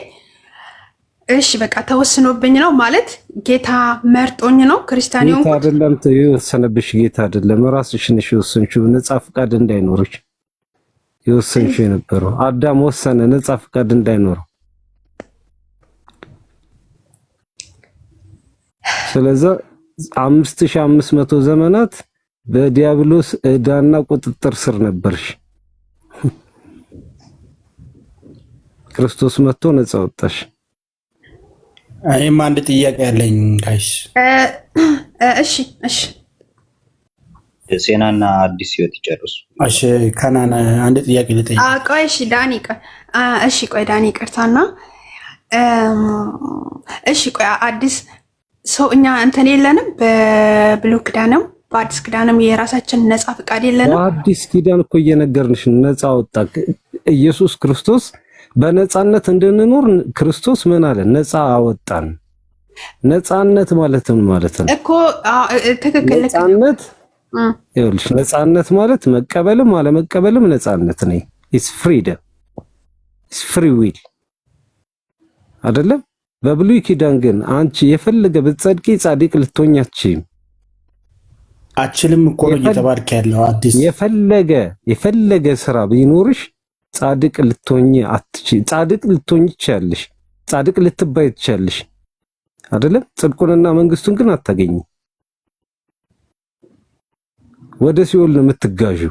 እሺ በቃ ተወስኖብኝ ነው ማለት ጌታ መርጦኝ ነው ክርስቲያን ሆንኩት? ጌታ አይደለም የወሰነብሽ፣ ጌታ አይደለም ራስሽ ነሽ የወሰንሽው ነፃ ፈቃድ እንዳይኖርሽ የወሰንሽው የነበረው። አዳም ወሰነ ነፃ ፈቃድ እንዳይኖረው። ስለዚህ 5500 ዘመናት በዲያብሎስ ዕዳና ቁጥጥር ስር ነበርሽ። ክርስቶስ መጥቶ ነፃ ወጣሽ። እኔም አንድ ጥያቄ ያለኝ ጋይስ። እሺ ሴናና አዲስ ህይወት ይጨርሱ። እሺ ከናን አንድ ጥያቄ ልጠይቅ። ቆይ እሺ ዳኒ ቆይ ዳኒ ይቅርታና፣ እሺ ቆይ አዲስ ሰው እኛ እንትን የለንም በብሉይ ኪዳንም በአዲስ ኪዳንም የራሳችን ነፃ ፈቃድ የለንም። በአዲስ ኪዳን እኮ እየነገርንሽ ነፃ ወጣ ኢየሱስ ክርስቶስ። በነፃነት እንድንኖር ክርስቶስ ምን አለ? ነፃ አወጣን። ነፃነት ማለት ምን ማለት ነው እኮ? ትክክል። ነፃነት ይኸውልሽ፣ ነፃነት ማለት መቀበልም አለመቀበልም ነፃነት ነው። ኢትስ ፍሪደም፣ ኢትስ ፍሪ ዊል አይደለም። በብሉይ ኪዳን ግን አንቺ የፈለገ ብትጸድቂ ጻድቅ ልትሆኚ አትችልም እኮ ነው እየተባልክ ያለው። አዲስ የፈለገ ስራ ቢኖርሽ ጻድቅ ልትሆኚ አትችይ። ጻድቅ ልትሆኚ ትችያለሽ፣ ጻድቅ ልትባይ ትችያለሽ አይደለም። ጽድቁንና መንግስቱን ግን አታገኝ። ወደ ሲኦል ነው የምትጋዡ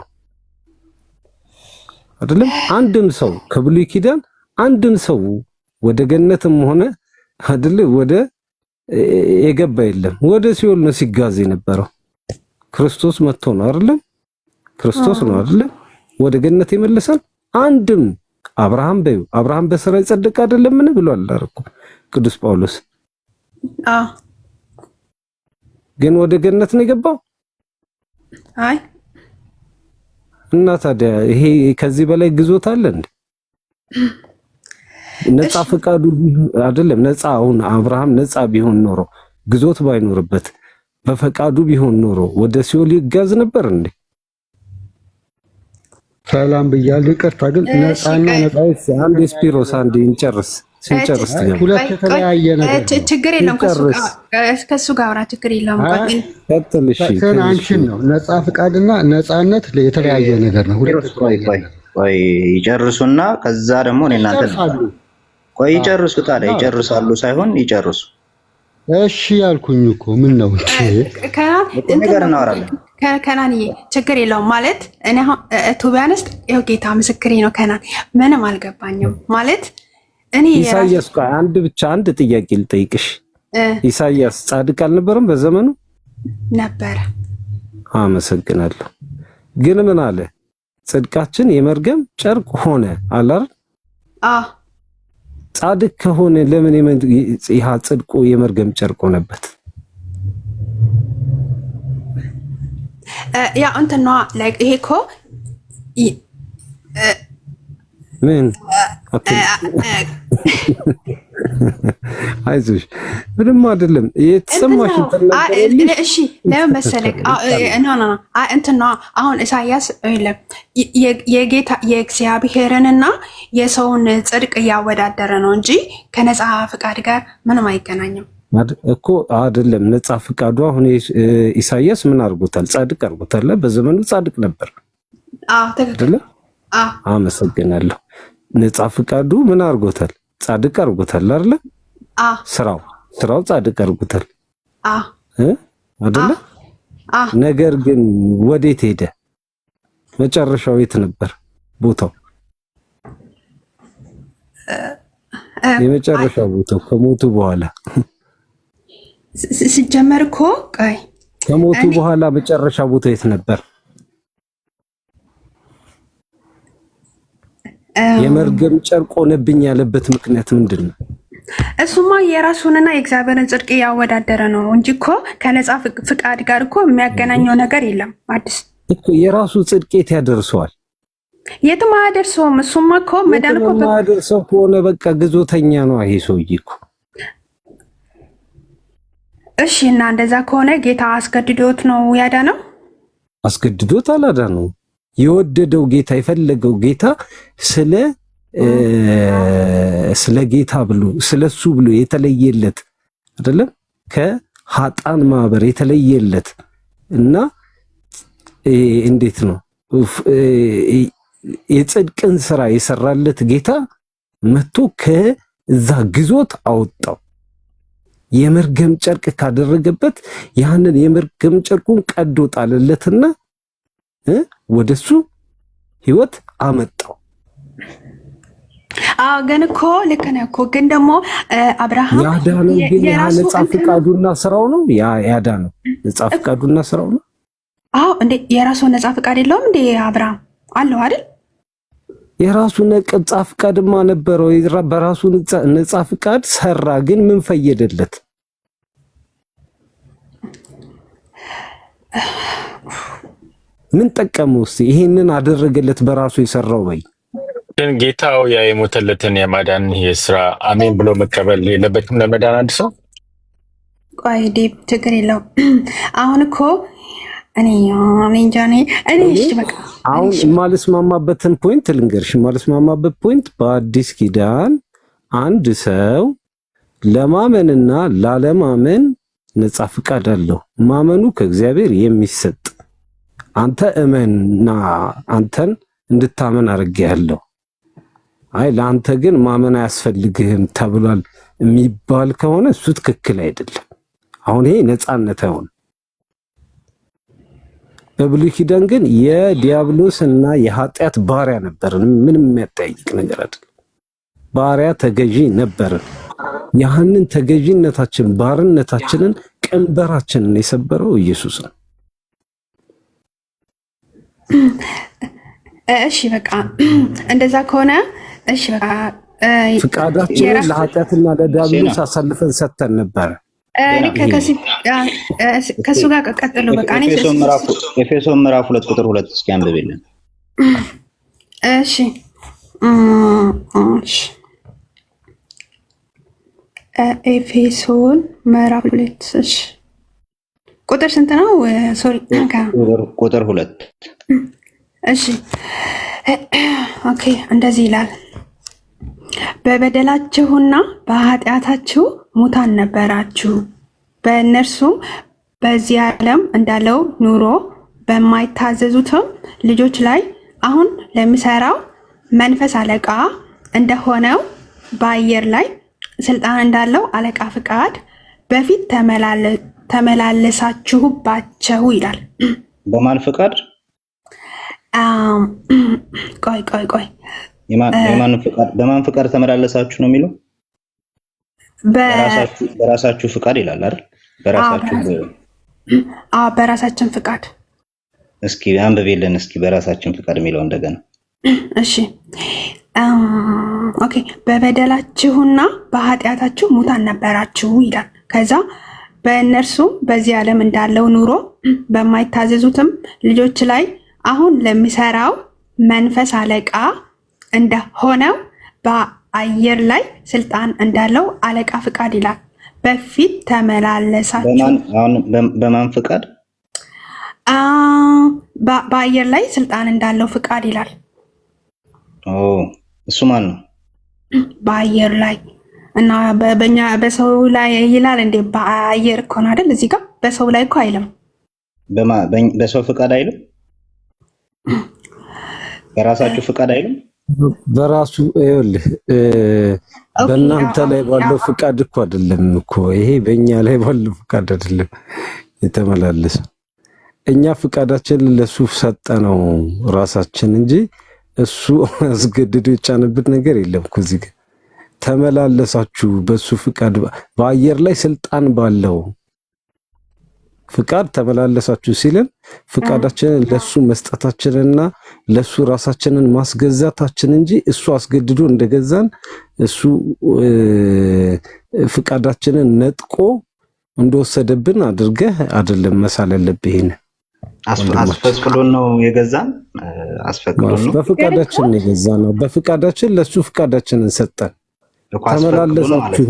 አይደለም። አንድም ሰው ከብሉይ ኪዳን አንድም ሰው ወደ ገነትም ሆነ አይደለ ወደ የገባ የለም። ወደ ሲኦል ነው ሲጋዝ የነበረው። ክርስቶስ መጥቶ ነው አይደለም። ክርስቶስ ነው አይደለም ወደ ገነት የመለሰን። አንድም አብርሃም በስራ ይጸድቅ አይደለም ምን ብሏል አልኩ ቅዱስ ጳውሎስ። ግን ወደ ገነት ነው የገባው። አይ እና ታዲያ ይሄ ከዚህ በላይ ግዞት አለ እንዴ? ነፃ ፈቃዱ አይደለም ነፃ። አሁን አብርሃም ነፃ ቢሆን ኖሮ ግዞት ባይኖርበት በፈቃዱ ቢሆን ኖሮ ወደ ሲኦል ይጋዝ ነበር እንዴ? ሰላም ብያለሁ። ይቅርታ ግን ነፃና ነፃይስ አንድ ስፒሮስ አንድ እንጨርስ። ስንጨርስ ሁለት የተለያየ ነገር ችግር የለም። ከሱ ጋር አውራ ችግር የለም። ቀጥልሽ አንቺን ነው ነፃ ፈቃድና ነፃነት የተለያየ ነገር ነው። ሁለት ቆይ ይጨርሱና ከዛ ደግሞ እኔ እናንተ ቆይ ይጨርሱ። ታዲያ ይጨርሳሉ ሳይሆን ይጨርሱ። እሺ ያልኩኝ እኮ ምን ነው ከናንዬ ችግር የለውም ማለት እኔ ቱቢያንስ ይኸው ጌታ ምስክሬ ነው። ከናን ምንም አልገባኝም ማለት እኔ ኢሳይያስ ቆይ አንድ ጥያቄ ልጠይቅሽ። ኢሳይያስ ጻድቅ አልነበረም በዘመኑ? ነበረ። አመሰግናለሁ። ግን ምን አለ? ጽድቃችን የመርገም ጨርቅ ሆነ አላር? ጻድቅ ከሆነ ለምን ይሄ ጽድቁ የመርገም ጨርቅ ሆነበት? ያ እንትና ላይክ ይሄ እኮ ምን አይዞሽ ምንም አይደለም። የተሰማሽ እሺ ለምን መሰለክ እንትን ነው አሁን ኢሳያስ የጌታ የእግዚአብሔርንና የሰውን ጽድቅ እያወዳደረ ነው እንጂ ከነፃ ፍቃድ ጋር ምንም አይገናኝም እኮ አይደለም። ነፃ ፍቃዱ አሁን ኢሳያስ ምን አድርጎታል? ጻድቅ አድርጎታል። በዘመኑ ጻድቅ ነበር። ትክክል። አመሰግናለሁ። ነፃ ፍቃዱ ምን አድርጎታል? ጻድቅ አድርጎታል አይደለ? ስራው ጻድቅ አድርጎታል አይደለ? ነገር ግን ወዴት ሄደ? መጨረሻው የት ነበር? ቦታው የመጨረሻው ቦታው ከሞቱ በኋላ ሲጀመር እኮ ከሞቱ በኋላ መጨረሻ ቦታው የት ነበር? የመርገም ጨርቅ ሆነብኝ ያለበት ምክንያት ምንድን ነው? እሱማ የራሱንና የእግዚአብሔርን ጽድቅ ያወዳደረ ነው እንጂ እኮ ከነፃ ፍቃድ ጋር እኮ የሚያገናኘው ነገር የለም። አዲስ እኮ የራሱ ጽድቅ የት ያደርሰዋል? የትም አያደርሰውም። እሱማ እኮ መዳን እኮ ማያደርሰው ከሆነ በቃ ግዞተኛ ነው ይሄ ሰውዬ እኮ። እሺ እና እንደዛ ከሆነ ጌታ አስገድዶት ነው ያዳነው? አስገድዶት አላዳነው። የወደደው ጌታ የፈለገው ጌታ ስለ ጌታ ብሎ ስለሱ ብሎ የተለየለት አይደለም ከሀጣን ማህበር የተለየለት እና እንዴት ነው የጽድቅን ስራ የሰራለት ጌታ መጥቶ ከዛ ግዞት አወጣው። የመርገም ጨርቅ ካደረገበት ያንን የመርገም ጨርቁን ቀዶ ጣለለትና ወደሱ ህይወት አመጣው። ግን እኮ ልክ ነህ እኮ ግን ደግሞ አብርሃም ያዳነው ግን ነፃ ፍቃዱና ስራው ነው። ያዳነው ነፃ ፍቃዱና ስራው ነው። እንዴ የራሱ ነፃ ፍቃድ የለውም እንዴ? አብርሃም አለው አይደል? የራሱ ነፃ ፍቃድማ ነበረው። በራሱ ነፃ ፍቃድ ሰራ። ግን ምን ፈየደለት? ምን ጠቀመው? እስቲ ይሄንን አደረገለት በራሱ የሰራው በይ። ግን ጌታው ያ የሞተለትን የማዳን የስራ አሜን ብሎ መቀበል የለበትም ለመዳን አንድ ሰው? ቆይ ዲፕ ችግር የለው። አሁን እኮ እኔ እሺ በቃ አሁን የማልስማማበትን ፖይንት ልንገርሽ። የማልስማማበት ፖይንት በአዲስ ኪዳን አንድ ሰው ለማመንና ላለማመን ነፃ ፍቃድ አለው። ማመኑ ከእግዚአብሔር የሚሰጥ አንተ እመንና አንተን እንድታመን አድርጌያለሁ። አይ ለአንተ ግን ማመን አያስፈልግህም ተብሏል የሚባል ከሆነ እሱ ትክክል አይደለም። አሁን ይሄ ነፃነት አይሆንም። በብሉይ ኪዳን ግን የዲያብሎስ እና የኃጢአት ባሪያ ነበርን። ምንም የሚያጠያይቅ ነገር አይደለም። ባሪያ ተገዢ ነበርን። ያንን ተገዢነታችን ባርነታችንን ቀንበራችንን የሰበረው ኢየሱስ ነው። እሺ በቃ እንደዛ ከሆነ እሺ በቃ ፍቃዳችንን ለኃጢአትና ለዲያብሎስ አሳልፈን ሰጥተን ነበረ። ከሱ ጋር ቀጥሎ በቃ ኤፌሶን ምዕራፍ 2 ቁጥር 2 እስኪ አንብቤልን። እሺ ኤፌሶን ምዕራፍ 2 እሺ ቁጥር ስንት ነው? ሶሪ ቁጥር 2 እሺ ኦኬ እንደዚህ ይላል። በበደላችሁና በኃጢአታችሁ ሙታን ነበራችሁ፣ በእነርሱም በዚህ ዓለም እንዳለው ኑሮ በማይታዘዙትም ልጆች ላይ አሁን ለሚሰራው መንፈስ አለቃ እንደሆነው በአየር ላይ ስልጣን እንዳለው አለቃ ፍቃድ በፊት ተመላለሳችሁባቸው ይላል። በማን ፍቃድ? ቆይ በማን ፍቃድ ተመላለሳችሁ ነው የሚለው? በራሳችሁ ፍቃድ ይላል አይደል? በራሳችን ፍቃድ። እስኪ አንብቤልን እስኪ በራሳችን ፍቃድ የሚለው እንደገና። እሺ ኦኬ በበደላችሁና በኃጢአታችሁ ሙታን ነበራችሁ ይላል። ከዛ በእነርሱም በዚህ ዓለም እንዳለው ኑሮ በማይታዘዙትም ልጆች ላይ አሁን ለሚሰራው መንፈስ አለቃ እንደሆነው በአየር ላይ ስልጣን እንዳለው አለቃ ፍቃድ ይላል። በፊት ተመላለሳችሁ። በማን ፍቃድ? በአየር ላይ ስልጣን እንዳለው ፍቃድ ይላል። እሱ ማን ነው? በአየር ላይ እና በእኛ በሰው ላይ ይላል እንዴ? በአየር እኮ ነው አይደል? እዚህ ጋር በሰው ላይ እኮ አይልም። በሰው ፍቃድ አይልም። በራሳችሁ ፍቃድ አይልም። በራሱ ይኸውልህ፣ በእናንተ ላይ ባለው ፍቃድ እኮ አይደለም እኮ ይሄ በእኛ ላይ ባለው ፍቃድ አይደለም የተመላለሰ። እኛ ፍቃዳችን ለሱ ሰጠነው ራሳችን እንጂ እሱ አስገድዶ የጫነበት ነገር የለም እኮ። እዚህ ጋር ተመላለሳችሁ በሱ ፍቃድ፣ በአየር ላይ ስልጣን ባለው ፍቃድ ተመላለሳችሁ ሲለን ፍቃዳችንን ለሱ መስጠታችንና ለሱ ራሳችንን ማስገዛታችን እንጂ እሱ አስገድዶ እንደገዛን እሱ ፍቃዳችንን ነጥቆ እንደወሰደብን አድርገህ አይደለም መሳል ያለብህ። ይሄን አስፈቅዶን ነው የገዛን። አስፈቅዶን ነው፣ በፍቃዳችን ነው የገዛነው። በፍቃዳችን ለሱ ፍቃዳችንን ሰጠን። ተመላለሳችሁ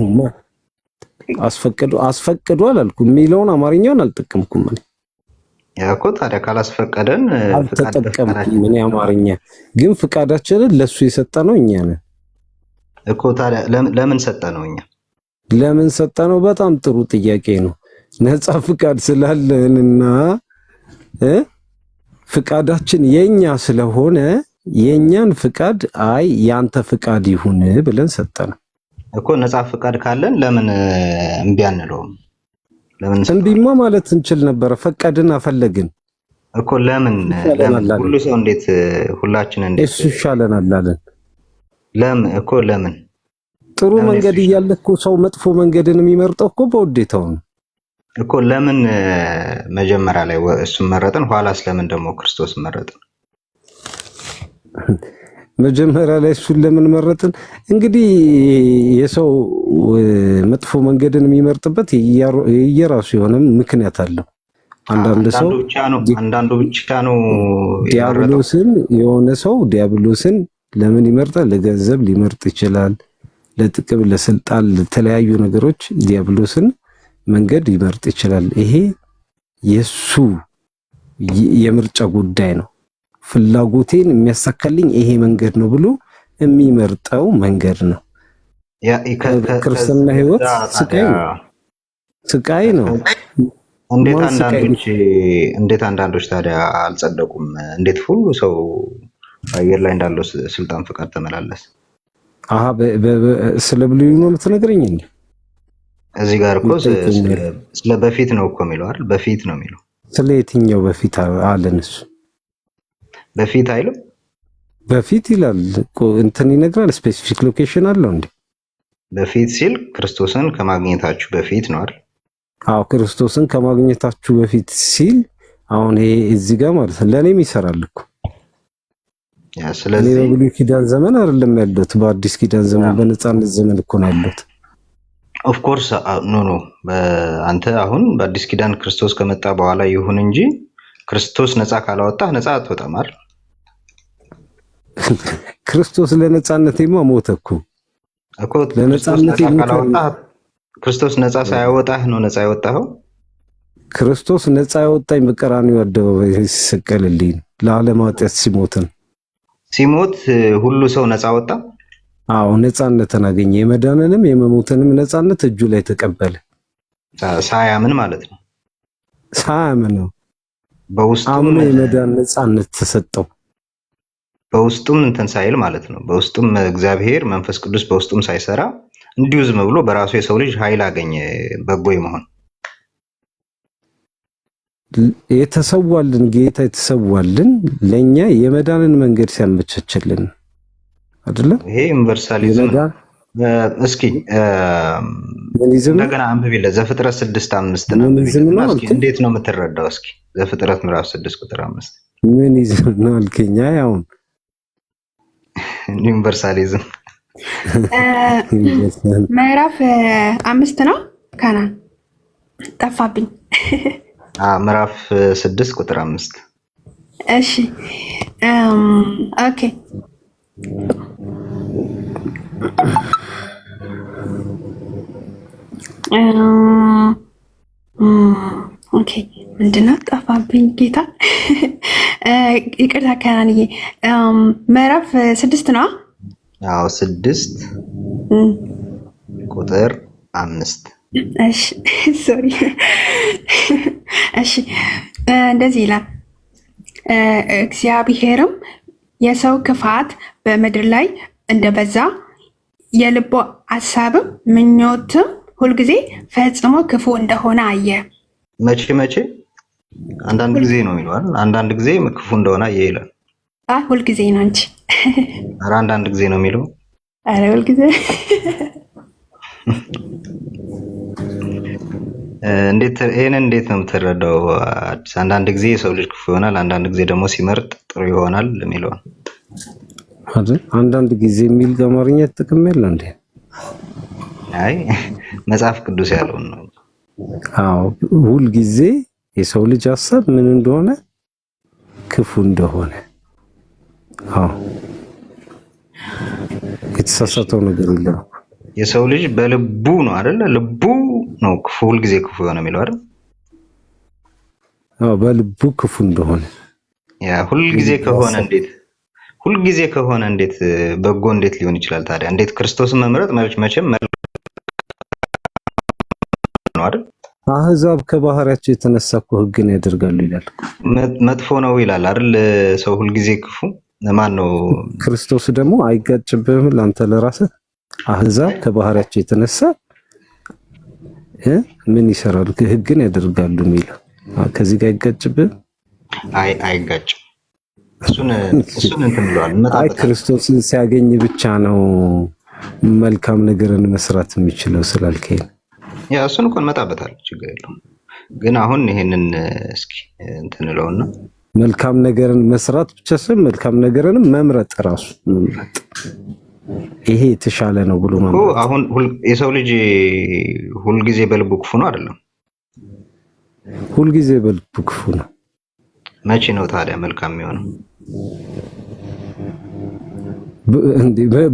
አስፈቅዶ አላልኩም የሚለውን አማርኛውን አልጠቀምኩም እኔ እኮ። ታዲያ ካላስፈቀደን አልተጠቀምኩም እኔ አማርኛ። ግን ፍቃዳችንን ለሱ የሰጠነው እኛ ነን እኮ። ታዲያ ለምን ሰጠነው እኛ? ለምን ሰጠነው? በጣም ጥሩ ጥያቄ ነው። ነፃ ፍቃድ ስላለንና ፍቃዳችን የኛ ስለሆነ የኛን ፍቃድ ያንተ ፍቃድ ይሁን ብለን ሰጠነው እኮ። ነፃ ፍቃድ ካለን ለምን እምቢ አንለውም? ለምን እምቢማ ማለት እንችል ነበር። ፈቀድን አፈለግን እኮ። ለምን ሁሉ ሰው እንዴት ሁላችን እንዴት እሱ ይሻለናል አለን? ለምን እኮ ለምን? ጥሩ መንገድ እያለ እኮ ሰው መጥፎ መንገድን የሚመርጠው እኮ በውዴታው ነው እኮ። ለምን መጀመሪያ ላይ እሱን መረጥን፣ ኋላስ ለምን ደግሞ ክርስቶስ መረጥን? መጀመሪያ ላይ እሱን ለምን መረጥን? እንግዲህ የሰው መጥፎ መንገድን የሚመርጥበት የራሱ የሆነ ምክንያት አለው። አንዳንዱ ብቻ ነው ዲያብሎስን። የሆነ ሰው ዲያብሎስን ለምን ይመርጣል? ለገንዘብ ሊመርጥ ይችላል፣ ለጥቅም፣ ለስልጣን፣ ለተለያዩ ነገሮች ዲያብሎስን መንገድ ይመርጥ ይችላል። ይሄ የሱ የምርጫ ጉዳይ ነው። ፍላጎቴን የሚያሳካልኝ ይሄ መንገድ ነው ብሎ የሚመርጠው መንገድ ነው። ክርስትና ህይወት ስቃይ ነው። እንዴት አንዳንዶች ታዲያ አልጸደቁም? እንዴት ሁሉ ሰው አየር ላይ እንዳለው ስልጣን ፍቃድ ተመላለስ? ስለ ብሉይ ነው የምትነግረኝ እንዴ? እዚህ ጋር እኮ ስለ በፊት ነው እኮ የሚለው አይደል? በፊት ነው የሚለው። ስለ የትኛው በፊት አለን? እሱ በፊት አይልም። በፊት ይላል እኮ እንትን ይነግራል። ስፔሲፊክ ሎኬሽን አለው እንዴ? በፊት ሲል ክርስቶስን ከማግኘታችሁ በፊት ነው አይደል? አዎ፣ ክርስቶስን ከማግኘታችሁ በፊት ሲል አሁን ይሄ እዚህ ጋር ማለት ነው ለኔም ይሰራል እኮ። ስለዚህ በብሉይ ኪዳን ዘመን አይደለም ያለሁት፣ በአዲስ ኪዳን ዘመን በነፃነት ዘመን እኮ ነው ያለሁት። ኦፍ ኮርስ ኖ አንተ አሁን በአዲስ ኪዳን ክርስቶስ ከመጣ በኋላ ይሁን እንጂ ክርስቶስ ነፃ ካላወጣህ ነፃ አትወጣም አይደል? ክርስቶስ ለነፃነቴማ ሞተ እኮ ለነፃነቴ ካላወጣህ ክርስቶስ ነፃ ሳያወጣህ ነው ነፃ ያወጣኸው። ክርስቶስ ነፃ ያወጣኝ በቀራንዮ አደባባይ ሲሰቀልልኝ ለዓለም ኃጢአት ሲሞት ሁሉ ሰው ነፃ ወጣ። አዎ ነፃነትን አገኘ። የመዳንንም የመሞትንም ነፃነት እጁ ላይ ተቀበለ። ሳያምን ማለት ነው። ሳያምን ነው። በውስጡም የመዳን ነፃነት ተሰጠው። በውስጡም እንትን ሳይል ማለት ነው። በውስጡም እግዚአብሔር መንፈስ ቅዱስ በውስጡም ሳይሰራ እንዲሁ ዝም ብሎ በራሱ የሰው ልጅ ኃይል አገኘ በጎ መሆን። የተሰዋልን ጌታ የተሰዋልን ለኛ የመዳንን መንገድ ሲያመቻችልን አይደለም። ይሄ ዩኒቨርሳሊዝም። እስኪ እንደገና አንብቢለት ዘፍጥረት 6:5 ነው። እስኪ እንዴት ነው የምትረዳው? እስኪ ዘፍጥረት ምዕራፍ 6 ቁጥር 5 ምን ይዘህ ነው አልከኝ? አሁን ዩኒቨርሳሊዝም ምዕራፍ 5 ነው። ካናን ጠፋብኝ። ምዕራፍ 6 ቁጥር 5 እሺ ኦኬ ኦኬ ምንድነው ጠፋብኝ ጌታ ይቅርታ ከናንዬ ምዕራፍ 6 ነው አዎ 6 ቁጥር 5 እሺ ሶሪ እሺ እንደዚህ ይላል እግዚአብሔርም የሰው ክፋት በምድር ላይ እንደበዛ የልቡ ሐሳብም ምኞትም ሁልጊዜ ፈጽሞ ክፉ እንደሆነ አየ። መቼ አንዳንድ ጊዜ ነው የሚለው አይደል? አንዳንድ ጊዜ ክፉ እንደሆነ አየ ይላል። ሁልጊዜ ነው እንጂ ኧረ አንዳንድ ጊዜ ነው የሚለው። ኧረ ሁልጊዜ እንዴት ነው የምትረዳው? አዲስ አንዳንድ ጊዜ የሰው ልጅ ክፉ ይሆናል፣ አንዳንድ ጊዜ ደግሞ ሲመርጥ ጥሩ ይሆናል የሚለው አይደል? አንዳንድ ጊዜ የሚል አማርኛ ጥቅም የለው እንዴ? አይ መጽሐፍ ቅዱስ ያለው ነው። አዎ ሁል ጊዜ የሰው ልጅ ሐሳብ ምን እንደሆነ ክፉ እንደሆነ። አዎ የተሳሳተው ነገር የለም። የሰው ልጅ በልቡ ነው አይደል? ልቡ ነው ክፉ ሁል ጊዜ ክፉ የሆነ የሚለው አይደል? አዎ በልቡ ክፉ እንደሆነ ያ ሁል ጊዜ ከሆነ እንዴት በጎ እንዴት ሊሆን ይችላል ታዲያ? እንዴት ክርስቶስን መምረጥ መቼም ነው አይደል? አህዛብ ከባህሪያቸው የተነሳ እኮ ሕግን ያደርጋሉ ይላል። መጥፎ ነው ይላል አይደል? ሰው ሁል ጊዜ ክፉ ማን ነው? ክርስቶስ ደግሞ አይጋጭብህም ለአንተ ለራስህ? አህዛብ ከባህሪያቸው የተነሳ ምን ይሰራሉ? ሕግን ያደርጋሉ የሚለው ከዚህ ጋር አይጋጭብህም? አይጋጭም። እሱን እንትን ብለዋል። አይ ክርስቶስን ሲያገኝ ብቻ ነው መልካም ነገርን መስራት የሚችለው ስላልከኝ ያ እሱን እኮ እንመጣበታለን፣ ችግር የለውም። ግን አሁን ይሄንን እስኪ እንትን እለውና መልካም ነገርን መስራት ብቻ ሳይሆን መልካም ነገርን መምረጥ ራሱ መምረጥ ይሄ የተሻለ ነው ብሎ ማለት አሁን የሰው ልጅ ሁልጊዜ በልቡ ክፉ ነው አይደለም? ሁልጊዜ በልቡ ክፉ ነው። መቼ ነው ታዲያ መልካም የሚሆነው?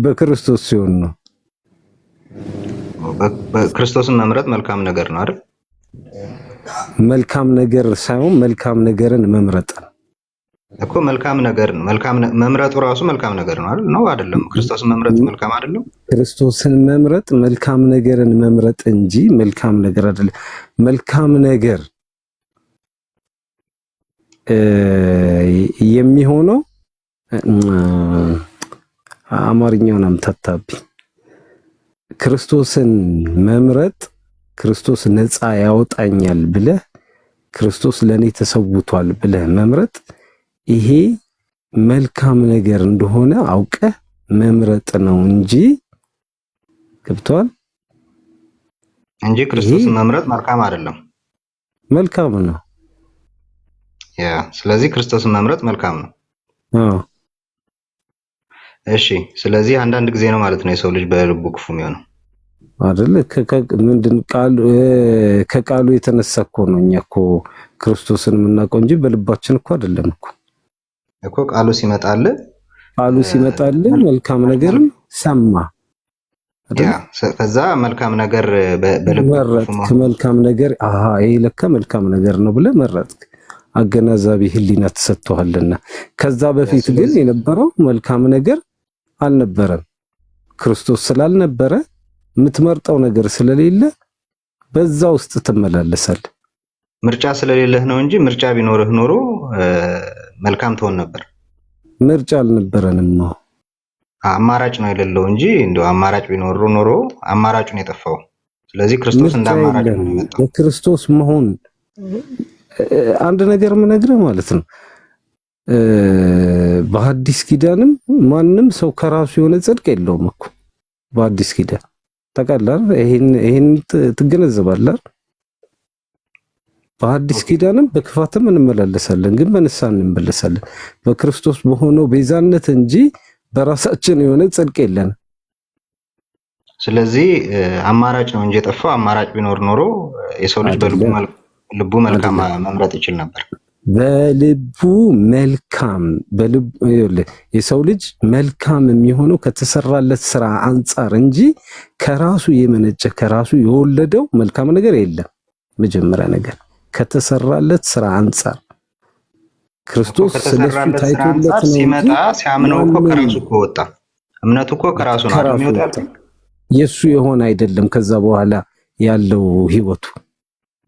በክርስቶስ ሲሆን ነው። በክርስቶስን መምረጥ መልካም ነገር ነው አይደል? መልካም ነገር ሳይሆን መልካም ነገርን መምረጥ እኮ መልካም ነገር ነው። መምረጡ ራሱ መልካም ነገር ነው አይደል? ነው አይደለም? ክርስቶስን መምረጥ መልካም አይደለም? ክርስቶስን መምረጥ መልካም ነገርን መምረጥ እንጂ መልካም ነገር አይደለም። መልካም ነገር የሚሆነው አማርኛውን አምታታብኝ። ክርስቶስን መምረጥ ክርስቶስ ነፃ ያወጣኛል ብለህ ክርስቶስ ለኔ ተሰውቷል ብለህ መምረጥ ይሄ መልካም ነገር እንደሆነ አውቀህ መምረጥ ነው እንጂ ገብቷል? እንጂ ክርስቶስን መምረጥ መልካም አይደለም። መልካም ነው። ያ ስለዚህ ክርስቶስን መምረጥ መልካም ነው። አዎ እሺ። ስለዚህ አንዳንድ ጊዜ ነው ማለት ነው የሰው ልጅ በልቡ ክፉ የሚሆነው አይደል? ከቃሉ የተነሳ እኮ ነው እኛ እኮ ክርስቶስን የምናውቀው እንጂ በልባችን እኮ አይደለም እኮ ቃሉ ሲመጣል መልካም ነገርን ሰማ ከዛ መልካም ነገር በልቡ መልካም ነገር ይሄ ለካ መልካም ነገር ነው ብለህ መረጥክ። አገናዛቢ ህሊና ተሰጥቷልና። ከዛ በፊት ግን የነበረው መልካም ነገር አልነበረም። ክርስቶስ ስላልነበረ የምትመርጠው ነገር ስለሌለ በዛ ውስጥ ትመላለሳለህ። ምርጫ ስለሌለህ ነው እንጂ ምርጫ ቢኖርህ ኖሮ መልካም ትሆን ነበር። ምርጫ አልነበረንም ነው። አማራጭ ነው የሌለው እንጂ እንደው አማራጭ ቢኖር ኖሮ አማራጩን የጠፋው። ስለዚህ ክርስቶስ እንደ አማራጭ ነው የመጣው። ክርስቶስ መሆን አንድ ነገር የምነግርህ ማለት ነው። በሐዲስ ኪዳንም ማንም ሰው ከራሱ የሆነ ጽድቅ የለውም እኮ በሐዲስ ኪዳን ተቀላል። ይሄን ትገነዘባለህ? በሐዲስ ኪዳንም በክፋትም እንመላለሳለን፣ ግን በንስሐ እንመለሳለን በክርስቶስ በሆነው ቤዛነት እንጂ በራሳችን የሆነ ጽድቅ የለን። ስለዚህ አማራጭ ነው እንጂ የጠፋው። አማራጭ ቢኖር ኖሮ የሰው ልጅ በልቡ መልካም መምረጥ ይችል ነበር። በልቡ መልካም የሰው ልጅ መልካም የሚሆነው ከተሰራለት ስራ አንጻር እንጂ ከራሱ የመነጨ ከራሱ የወለደው መልካም ነገር የለም። መጀመሪያ ነገር ከተሰራለት ስራ አንጻር ክርስቶስ ስለሱ ታይቶለት ነው ሲመጣ ሲያምነው እኮ ከራሱ እኮ ወጣ። እምነቱ እኮ ከራሱ ነው የሚወጣው። የሱ የሆነ አይደለም። ከዛ በኋላ ያለው ህይወቱ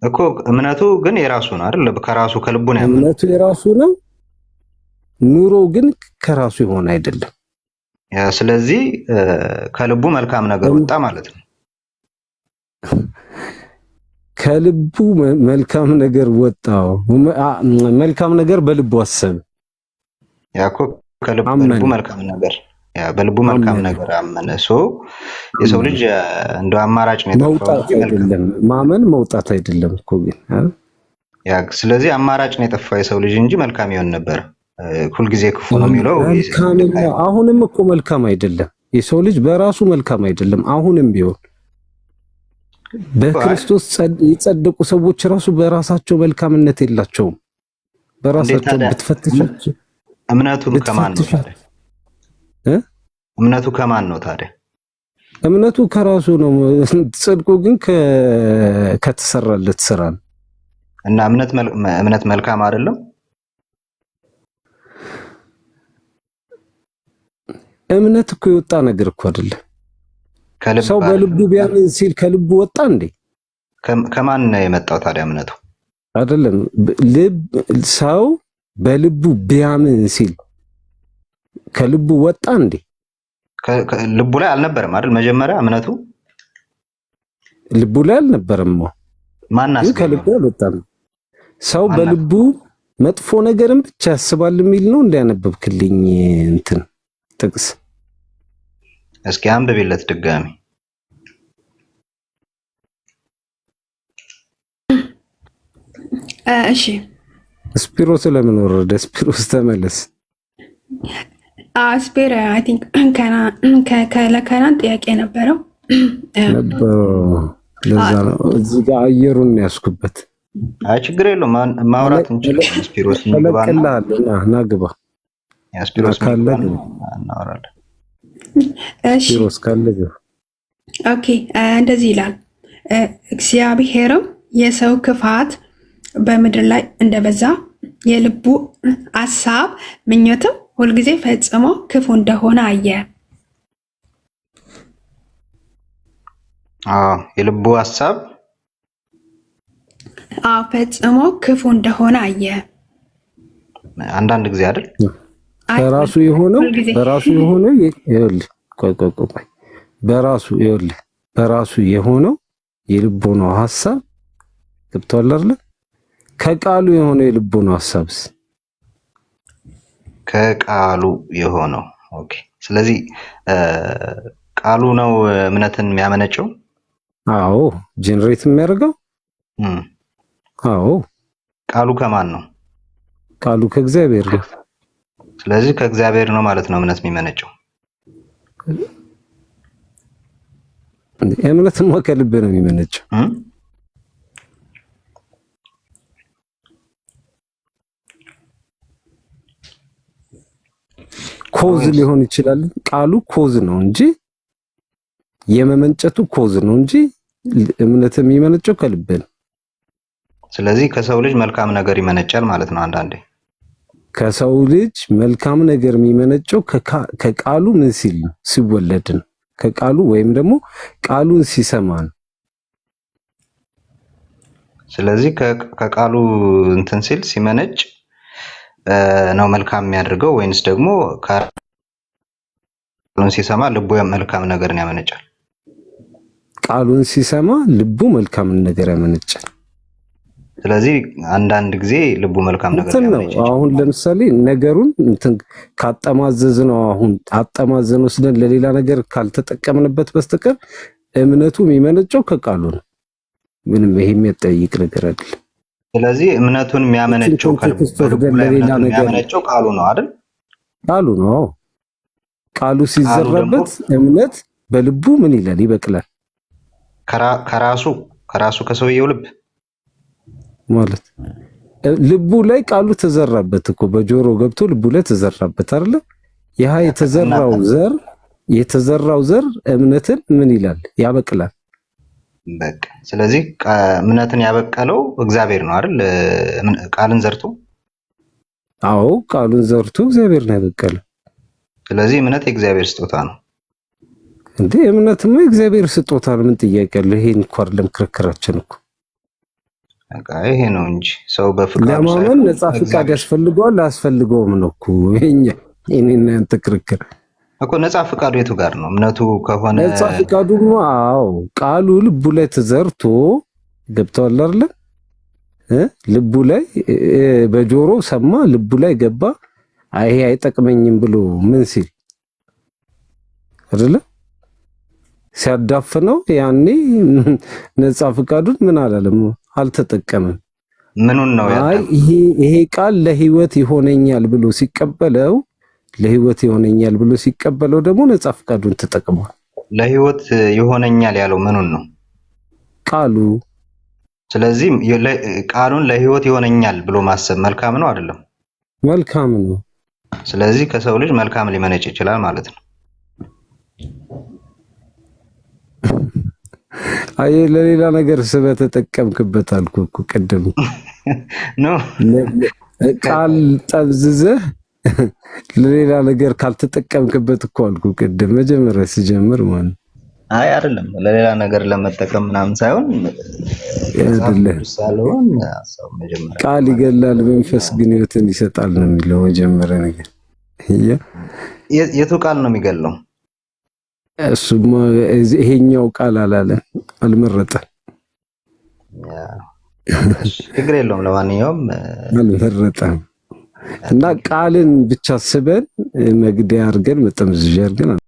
እኮ እምነቱ ግን የራሱ ነው አይደል? ከራሱ ከልቡ ነው ያመነው። እምነቱ የራሱ ነው፣ ኑሮ ግን ከራሱ የሆነ አይደለም። ያ ስለዚህ ከልቡ መልካም ነገር ወጣ ማለት ነው። ከልቡ መልካም ነገር ወጣው። መልካም ነገር በልቡ አሰበ። ያ እኮ ከልቡ መልካም ነገር በልቡ መልካም ነገር አመነ። የሰው ልጅ እንደው አማራጭ ነው የጠፋው አይደለም። ማመን መውጣት አይደለም እኮ ግን ስለዚህ አማራጭ ነው የጠፋው የሰው ልጅ እንጂ መልካም ይሆን ነበር። ሁልጊዜ ክፉ ነው የሚለው አሁንም እኮ መልካም አይደለም። የሰው ልጅ በራሱ መልካም አይደለም። አሁንም ቢሆን በክርስቶስ የጸደቁ ሰዎች ራሱ በራሳቸው መልካምነት የላቸውም። በራሳቸው ብትፈትሻቸው እምነቱ ከማን ነው ታዲያ? እምነቱ ከማን ነው ታዲያ? እምነቱ ከራሱ ነው። ጽድቁ ግን ከተሰራለት ስራ ነው። እና እምነት መልካም አይደለም። እምነት እኮ የወጣ ነገር እኮ አይደለም። ሰው በልቡ ቢያምን ሲል ከልቡ ወጣ እንዴ? ከማን ነው የመጣው ታዲያ እምነቱ? አይደለም ሰው በልቡ ቢያምን ሲል ከልቡ ወጣ እንዴ? ልቡ ላይ አልነበረም አይደል? መጀመሪያ እምነቱ ልቡ ላይ አልነበረም። ማናስ ከልቡ አልወጣም። ሰው በልቡ መጥፎ ነገርን ብቻ ያስባል የሚል ነው እንዲያነበብክልኝ እንትን ጥቅስ እስኪ አንብቤለት ድጋሚ። እሺ ስፒሮስ ለምን ወረደ? ስፒሮስ ተመለስ። ስፔር አይ ቲንክ ከለከናን ጥያቄ ነበረው። ለዛ ነው እዚህ ጋር አየሩን ያስኩበት። አይ ችግር የለውም ማውራት እንችላለን። ስፒሮስ ና ግባ። ስፒሮስ ካለ እናወራለን። እሺ ስፒሮስ ካለ ኦኬ። እንደዚህ ይላል፣ እግዚአብሔርም የሰው ክፋት በምድር ላይ እንደበዛ የልቡ አሳብ ምኞትም ሁልጊዜ ፈጽሞ ክፉ እንደሆነ አየ። የልቡ ሀሳብ ፈጽሞ ክፉ እንደሆነ አየ። አንዳንድ ጊዜ አይደል በራሱ የሆነው ይኸውልህ፣ ቆይ በራሱ የሆነው የልቡ ነው ሀሳብ ገብቶሃል አይደል? ከቃሉ የሆነው የልቡ ነው ሀሳብስ ከቃሉ የሆነው ኦኬ። ስለዚህ ቃሉ ነው እምነትን የሚያመነጨው። አዎ ጄነሬት የሚያደርገው አዎ። ቃሉ ከማን ነው? ቃሉ ከእግዚአብሔር ነው። ስለዚህ ከእግዚአብሔር ነው ማለት ነው እምነት የሚመነጨው። እምነትማ ከልብ ነው የሚመነጨው። ኮዝ ሊሆን ይችላል። ቃሉ ኮዝ ነው እንጂ የመመንጨቱ ኮዝ ነው እንጂ እምነት የሚመነጨው ከልብ ነው። ስለዚህ ከሰው ልጅ መልካም ነገር ይመነጫል ማለት ነው። አንዳንዴ ከሰው ልጅ መልካም ነገር የሚመነጨው ከቃሉ ምን ሲል ነው? ሲወለድ ነው። ከቃሉ ወይም ደግሞ ቃሉን ሲሰማ ነው። ስለዚህ ከቃሉ እንትን ሲል ሲመነጭ ነው መልካም የሚያደርገው ወይንስ ደግሞ ቃሉን ሲሰማ ልቡ መልካም ነገርን ያመነጫል? ቃሉን ሲሰማ ልቡ መልካም ነገር ያመነጫል። ስለዚህ አንዳንድ ጊዜ ልቡ መልካም ነገር ያመነጫል። አሁን ለምሳሌ ነገሩን እንትን ካጠማዘዝ ነው አሁን አጠማዘን ወስደን ለሌላ ነገር ካልተጠቀምንበት በስተቀር እምነቱ የሚመነጨው ከቃሉ ነው። ምንም ይሄ የሚያጠይቅ ነገር አይደለም። ስለዚህ እምነቱን የሚያመነጨው የሚያመነጨው ቃሉ ነው አይደል? ቃሉ ነው። ቃሉ ሲዘራበት እምነት በልቡ ምን ይላል? ይበቅላል። ከራሱ ከሰውየው ልብ ማለት ልቡ ላይ ቃሉ ተዘራበት እኮ በጆሮ ገብቶ ልቡ ላይ ተዘራበት አይደለ? ያ የተዘራው ዘር እምነትን ምን ይላል? ያበቅላል። በቃ ስለዚህ እምነትን ያበቀለው እግዚአብሔር ነው አይደል? ቃልን ዘርቶ አዎ ቃሉን ዘርቶ እግዚአብሔር ነው ያበቀለው። ስለዚህ እምነት የእግዚአብሔር ስጦታ ነው እንዴ? እምነትማ የእግዚአብሔር ስጦታ ነው። ምን ጥያቄ አለ? ይሄን እኮ አይደለም ክርክራችን እኮ በቃ ይሄ ነው እንጂ ሰው በፍቃዱ ለማመን ነፃ ፍቃድ ያስፈልገዋል አያስፈልገውም ነው እኮ የኛ እኔና አንተ ክርክር እኮ። ነፃ ፍቃዱ የቱ ጋር ነው? እምነቱ ከሆነ ነፃ ፍቃዱማ አዎ ቃሉ ልቡ ላይ ተዘርቶ ገብቷል አይደል? ልቡ ላይ በጆሮ ሰማ፣ ልቡ ላይ ገባ። ይሄ አይጠቅመኝም ብሎ ምን ሲል አይደለ? ሲያዳፍነው ያኔ ነፃ ፍቃዱን ምን አላለም? አልተጠቀመም። ምኑን ነው አይ ይሄ ቃል ለህይወት ይሆነኛል ብሎ ሲቀበለው ደግሞ ነፃ ፍቃዱን ተጠቅሟል። ለህይወት ይሆነኛል ያለው ምኑን ነው? ቃሉ። ስለዚህ ቃሉን ለህይወት ይሆነኛል ብሎ ማሰብ መልካም ነው አይደለም? መልካም ነው። ስለዚህ ከሰው ልጅ መልካም ሊመነጭ ይችላል ማለት ነው። አይ ለሌላ ነገር ስለተጠቀምክበት አልኩ እኮ ቅድም ነው። ቃል ጠብዝዘህ ለሌላ ነገር ካልተጠቀምክበት እኮ አልኩ ቅድም መጀመሪያ ሲጀምር ማለት አይ አይደለም ለሌላ ነገር ለመጠቀም ምናምን ሳይሆን ቃል ይገላል መንፈስ ግን ሕይወትን ይሰጣል ነው የሚለው መጀመሪያ ነገር። የቱ ቃል ነው የሚገለው? እሱማ ይሄኛው ቃል አልመረጠም። ችግር የለውም። ለማንኛውም አልመረጠም እና ቃልን ብቻ ስበን መግደያ አድርገን መጠምዘዣ አድርገን